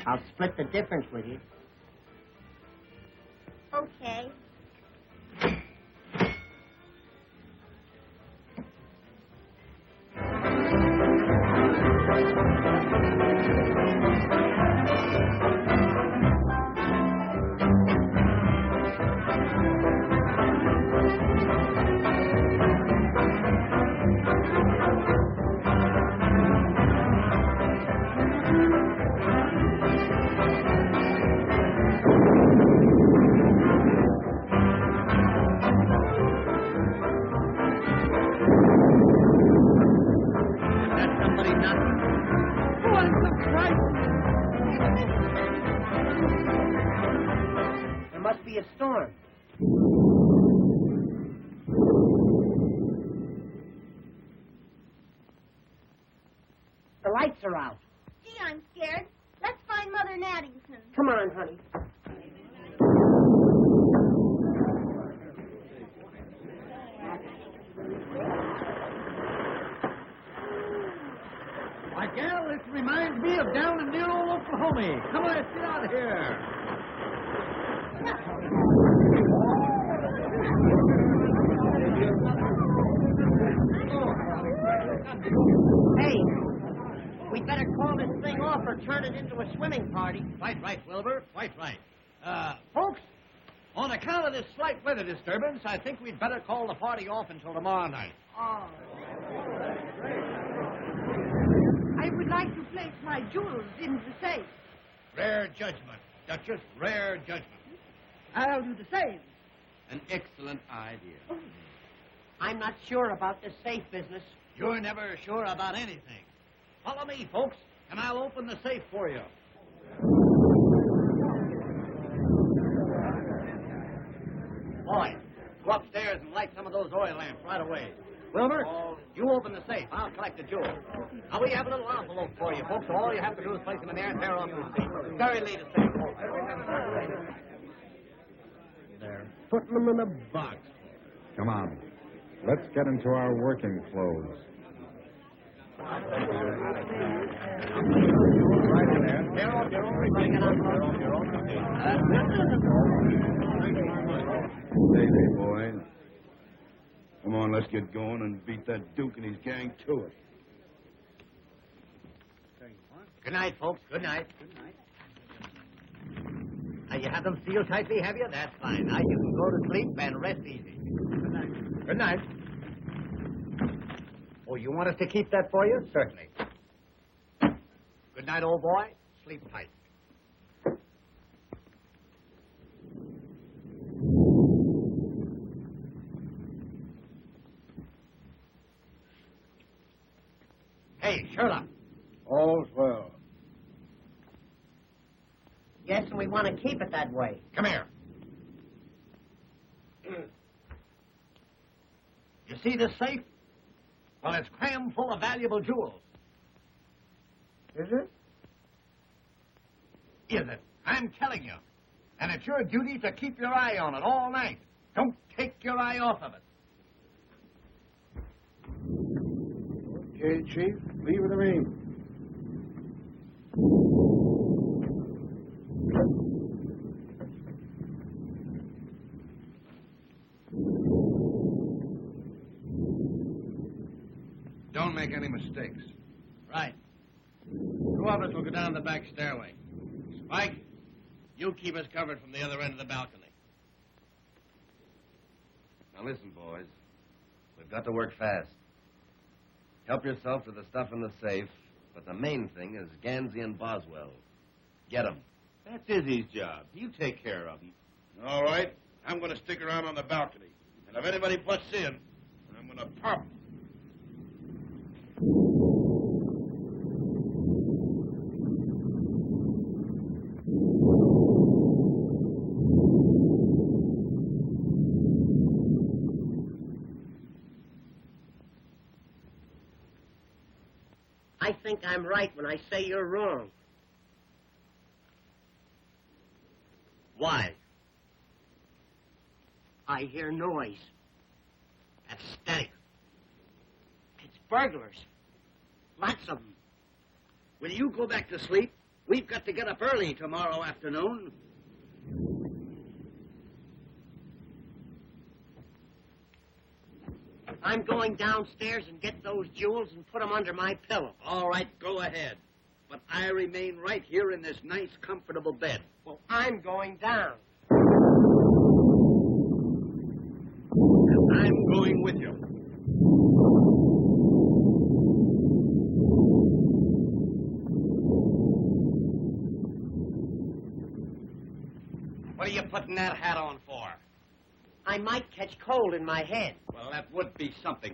Speaker 8: I'll split the difference with you.
Speaker 4: Okay.
Speaker 8: There must be a storm. The lights are out.
Speaker 4: Gee, I'm scared. Let's find Mother in Addington.
Speaker 8: Come on, honey.
Speaker 3: Why, gal, this reminds me of down in near old Oklahoma. Come on, let's get out of here.
Speaker 8: Hey, we better call this thing off or turn it into a swimming party.
Speaker 3: Quite right, Wilbur. Quite right. Folks, on account of this slight weather disturbance, I think we'd better call the party off until tomorrow night.
Speaker 7: Oh. I would like to place my jewels in the safe.
Speaker 3: Rare judgment, Duchess, rare judgment.
Speaker 7: I'll do the same.
Speaker 3: An excellent idea.
Speaker 8: I'm not sure about this safe business.
Speaker 3: You're never sure about anything. Follow me, folks, and I'll open the safe for you. Boy, go upstairs and light some of those oil lamps right away. Wilbur, you open the safe. I'll collect the jewels. Now, we have a little envelope for you, folks, so all you have to do is place them in there and tear off the receipt. Very late to say.
Speaker 10: They're putting them in a box. Come on. Let's get into our working clothes.
Speaker 3: Right in there. Tear off your own receipt. Tear off your own receipt.
Speaker 6: Easy, boys. Come on, let's get going and beat that Duke and his gang to it.
Speaker 3: Good night, folks. Good night. Good night. Now, you have them sealed tightly, have you? That's fine. Now you can go to sleep and rest easy. Good night. Good night. Oh, you want us to keep that for you? Certainly. Good night, old boy. Sleep tight. Hey, Sherlock.
Speaker 8: we want to keep it that way.
Speaker 3: Come here. You see this safe? Well, it's crammed full of valuable jewels.
Speaker 8: Is it?
Speaker 3: Is it? I'm telling you. And it's your duty to keep your eye on it all night. Don't take your eye off of it.
Speaker 6: Okay, Chief. Leave it to me.
Speaker 2: Don't make any mistakes.
Speaker 9: Right. Two of us will go down the back stairway. Spike, you keep us covered from the other end of the balcony.
Speaker 2: Now listen, boys. We've got to work fast. Help yourself to the stuff in the safe, but the main thing is Ganzy and Boswell. Get them.
Speaker 9: That's Izzy's job. You take care of him.
Speaker 6: All right. I'm going to stick around on the balcony. And if anybody butts in, I'm going to pop 'em.
Speaker 8: I think I'm right when I say you're wrong.
Speaker 3: Why?
Speaker 8: I hear noise.
Speaker 3: That's steady.
Speaker 8: It's burglars. Lots of them.
Speaker 3: Will you go back to sleep? We've got to get up early tomorrow afternoon.
Speaker 8: I'm going downstairs and get those jewels and put them under my pillow.
Speaker 3: All right, go ahead. But I remain right here in this nice, comfortable bed.
Speaker 8: Well, I'm going down.
Speaker 3: And I'm going with you. What are you putting that hat on for?
Speaker 8: I might catch cold in my head.
Speaker 3: Well, that would be something.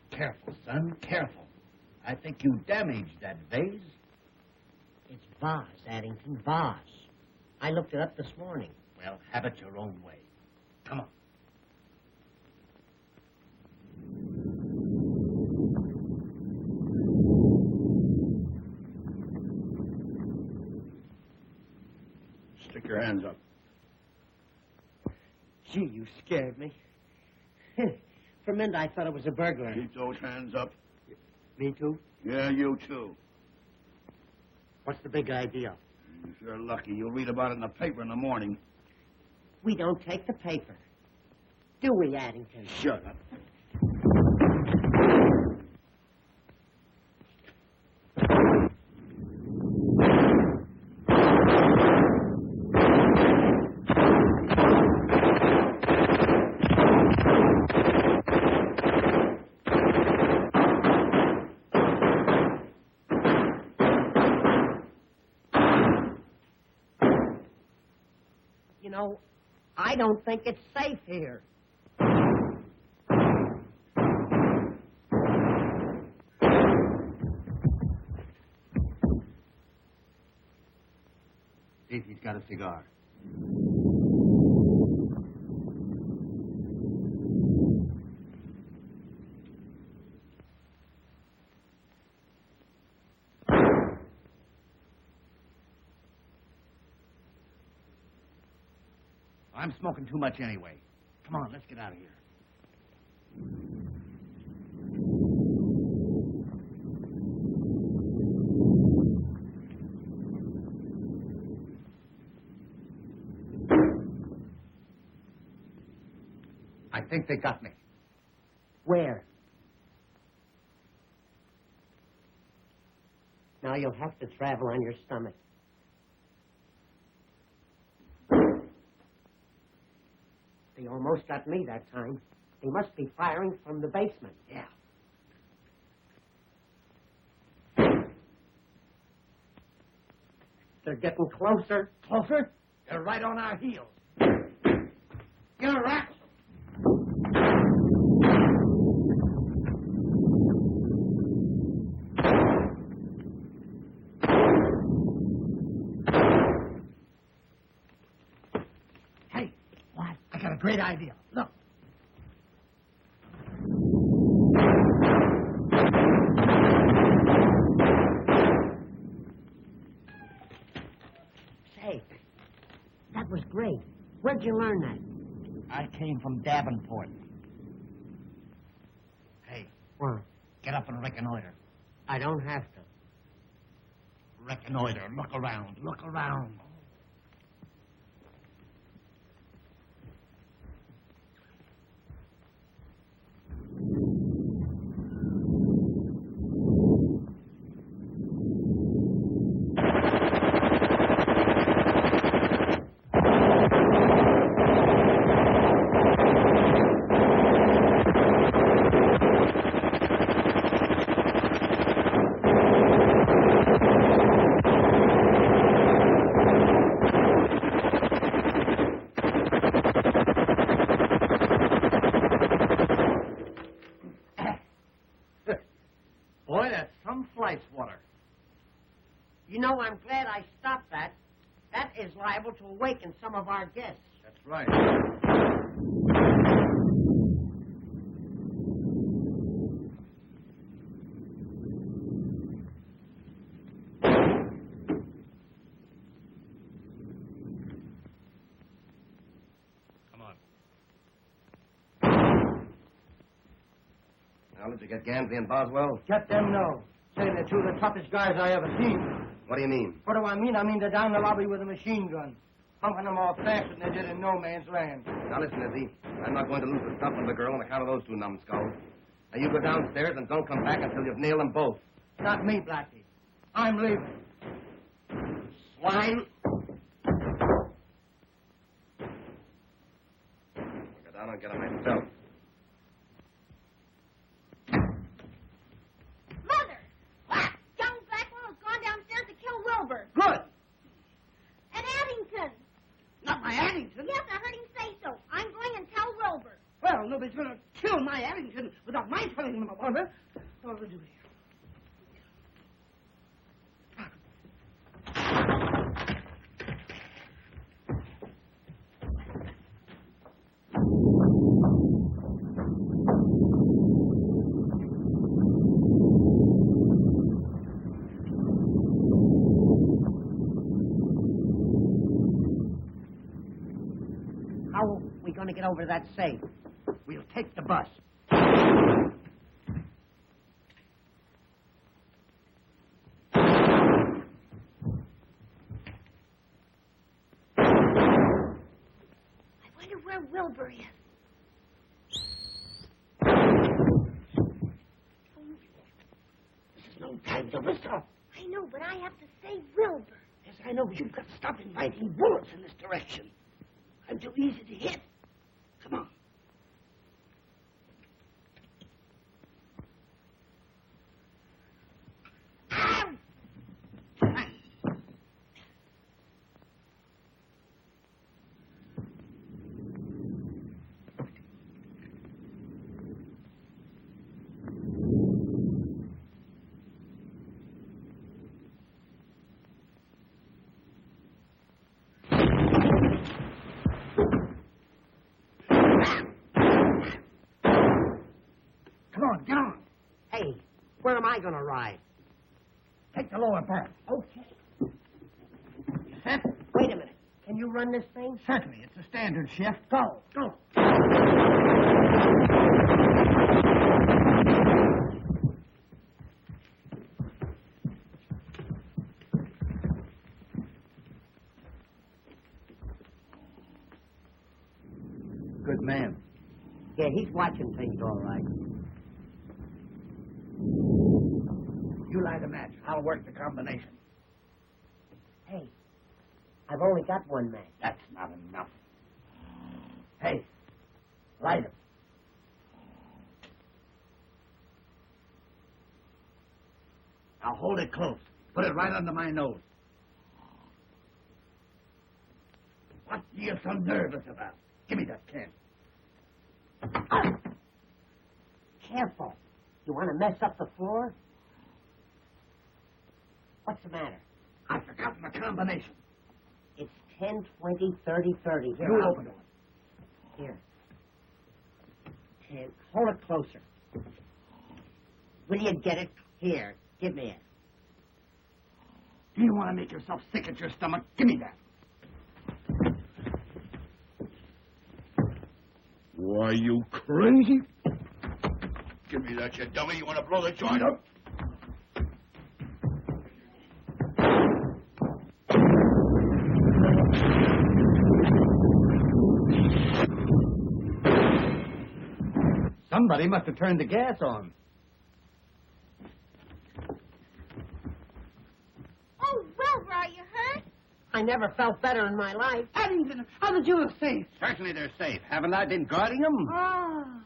Speaker 9: Careful, son, careful. I think you damaged that vase.
Speaker 8: It's vase, Addington, vase. I looked it up this morning.
Speaker 9: Well, have it your own way. Come on.
Speaker 6: Stick your hands up.
Speaker 8: Gee, you scared me. For a minute, I thought it was a burglar.
Speaker 6: Keep those hands up.
Speaker 8: Me too?
Speaker 6: Yeah, you too.
Speaker 8: What's the big idea?
Speaker 6: If you're lucky, you'll read about it in the paper in the morning.
Speaker 8: We don't take the paper. Do we, Addington?
Speaker 6: Shut up.
Speaker 8: You know, I don't think it's safe here.
Speaker 9: See if he's got a cigar.
Speaker 3: I'm smoking too much anyway. Come on, let's get out of here. I think they got me.
Speaker 8: Where? Now you'll have to travel on your stomach. They almost got me that time. They must be firing from the basement.
Speaker 3: Yeah.
Speaker 8: They're getting closer.
Speaker 3: Closer? They're right on our heels. Get a rat. Hey, what? I got a great idea. Look.
Speaker 8: Say, that was great. Where'd you learn that?
Speaker 3: I came from Davenport. Hey,
Speaker 8: What?
Speaker 3: get up and reconnoiter.
Speaker 8: I don't have to.
Speaker 3: Reconnoiter. Look around. Look around. Boy, that's some flight swatter.
Speaker 8: You know, I'm glad I stopped that. That is liable to awaken some of our guests.
Speaker 3: That's right. Come on.
Speaker 2: Now, did you get Ganzy and Boswell?
Speaker 8: Get them no. Say they're two of the toughest guys I ever seen.
Speaker 2: What do you mean?
Speaker 8: What do I mean? I mean they're down the lobby with a machine gun. Pumping them off faster than they did in no man's land.
Speaker 2: Now, listen, Izzy. I'm not going to lose the stuff from the girl on account of those two numbskulls. Now, you go downstairs and don't come back until you've nailed them both.
Speaker 8: Not me, Blackie. I'm leaving.
Speaker 2: Swine! I'll go down and get them myself.
Speaker 4: Mother! What? John Blackwell has gone downstairs to kill Wilbur.
Speaker 1: Good.
Speaker 4: And Addington.
Speaker 1: Not my Addington.
Speaker 4: Yes, I heard him say so. I'm going and tell Wilbur.
Speaker 1: Well, nobody's going to kill my Addington without my telling them about it. What do we do here?
Speaker 8: How are we going to get over to that safe?
Speaker 3: We'll take the bus.
Speaker 4: I wonder where Wilbur is.
Speaker 1: This is no time to whistle.
Speaker 4: I know, but I have to save Wilbur.
Speaker 1: Yes, I know, but you've got to stop inviting bullets in this direction. I'm too easy to hit. Come on. Ow!
Speaker 3: Come on, get on.
Speaker 8: Hey, where am I going to ride?
Speaker 3: Take the lower berth.
Speaker 8: Okay.
Speaker 3: Set.
Speaker 8: Wait a minute. Can you run this thing?
Speaker 3: Certainly. It's a standard shift.
Speaker 8: Go. Go.
Speaker 3: Good man.
Speaker 8: Yeah, he's watching things all right.
Speaker 3: You light a match. I'll work the combination.
Speaker 8: Hey, I've only got one match.
Speaker 3: That's not enough. Hey, light him. Now hold it close. Put it right under my nose. What are you so nervous about? Give me that can.
Speaker 8: Careful. You want to mess up the floor? What's the matter?
Speaker 3: I've forgotten the combination.
Speaker 8: It's 10, 20, 30, 30. Here,
Speaker 3: You
Speaker 8: I'll-
Speaker 3: open it.
Speaker 8: Here. 10. Hold it closer. Will you get it? Here. Give me it.
Speaker 3: Do you want to make yourself sick at your stomach? Give me that.
Speaker 6: Why, you crazy? Give me that, you dummy. You want to blow the joint up?
Speaker 3: Somebody must have turned the gas on.
Speaker 4: Oh, Wilbur, are you hurt?
Speaker 8: I never felt better in my life.
Speaker 7: Addington, how did you escape?
Speaker 3: Certainly they're safe. Haven't I been guarding them?
Speaker 7: Ah.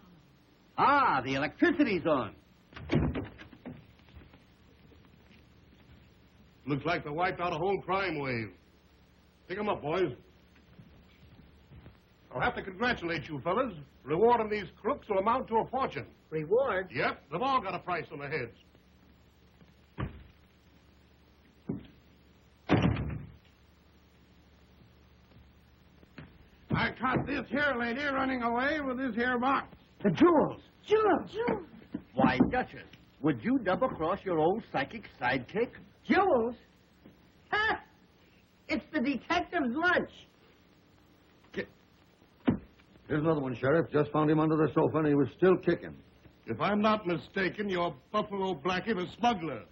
Speaker 3: Ah, the electricity's on.
Speaker 11: Looks like they wiped out a whole crime wave. Pick 'em up, boys. I'll have to congratulate you fellas. Reward on these crooks will amount to a fortune.
Speaker 8: Reward?
Speaker 11: Yep, they've all got a price on their heads.
Speaker 6: I caught this here lady running away with this here box.
Speaker 3: The jewels.
Speaker 7: Jewels.
Speaker 3: Why, Duchess, would you double-cross your old psychic sidekick?
Speaker 8: Jewels? Ha! It's the detective's lunch.
Speaker 10: Here's another one, Sheriff. Just found him under the sofa, and he was still kicking.
Speaker 11: If I'm not mistaken, you're Buffalo Blackie, the smuggler.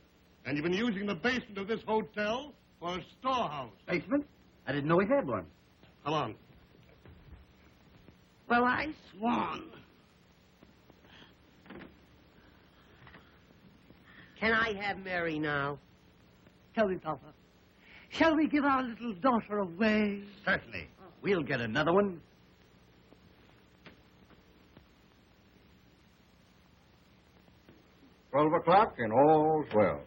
Speaker 11: And you've been using the basement of this hotel for a storehouse.
Speaker 3: Basement? I didn't know we had one.
Speaker 11: Come on.
Speaker 3: Well, I swan.
Speaker 8: Can I have Mary now?
Speaker 7: Tell me, Papa. Shall we give our little daughter away?
Speaker 3: Certainly. We'll get another one.
Speaker 10: $12 o'clock, and all's well.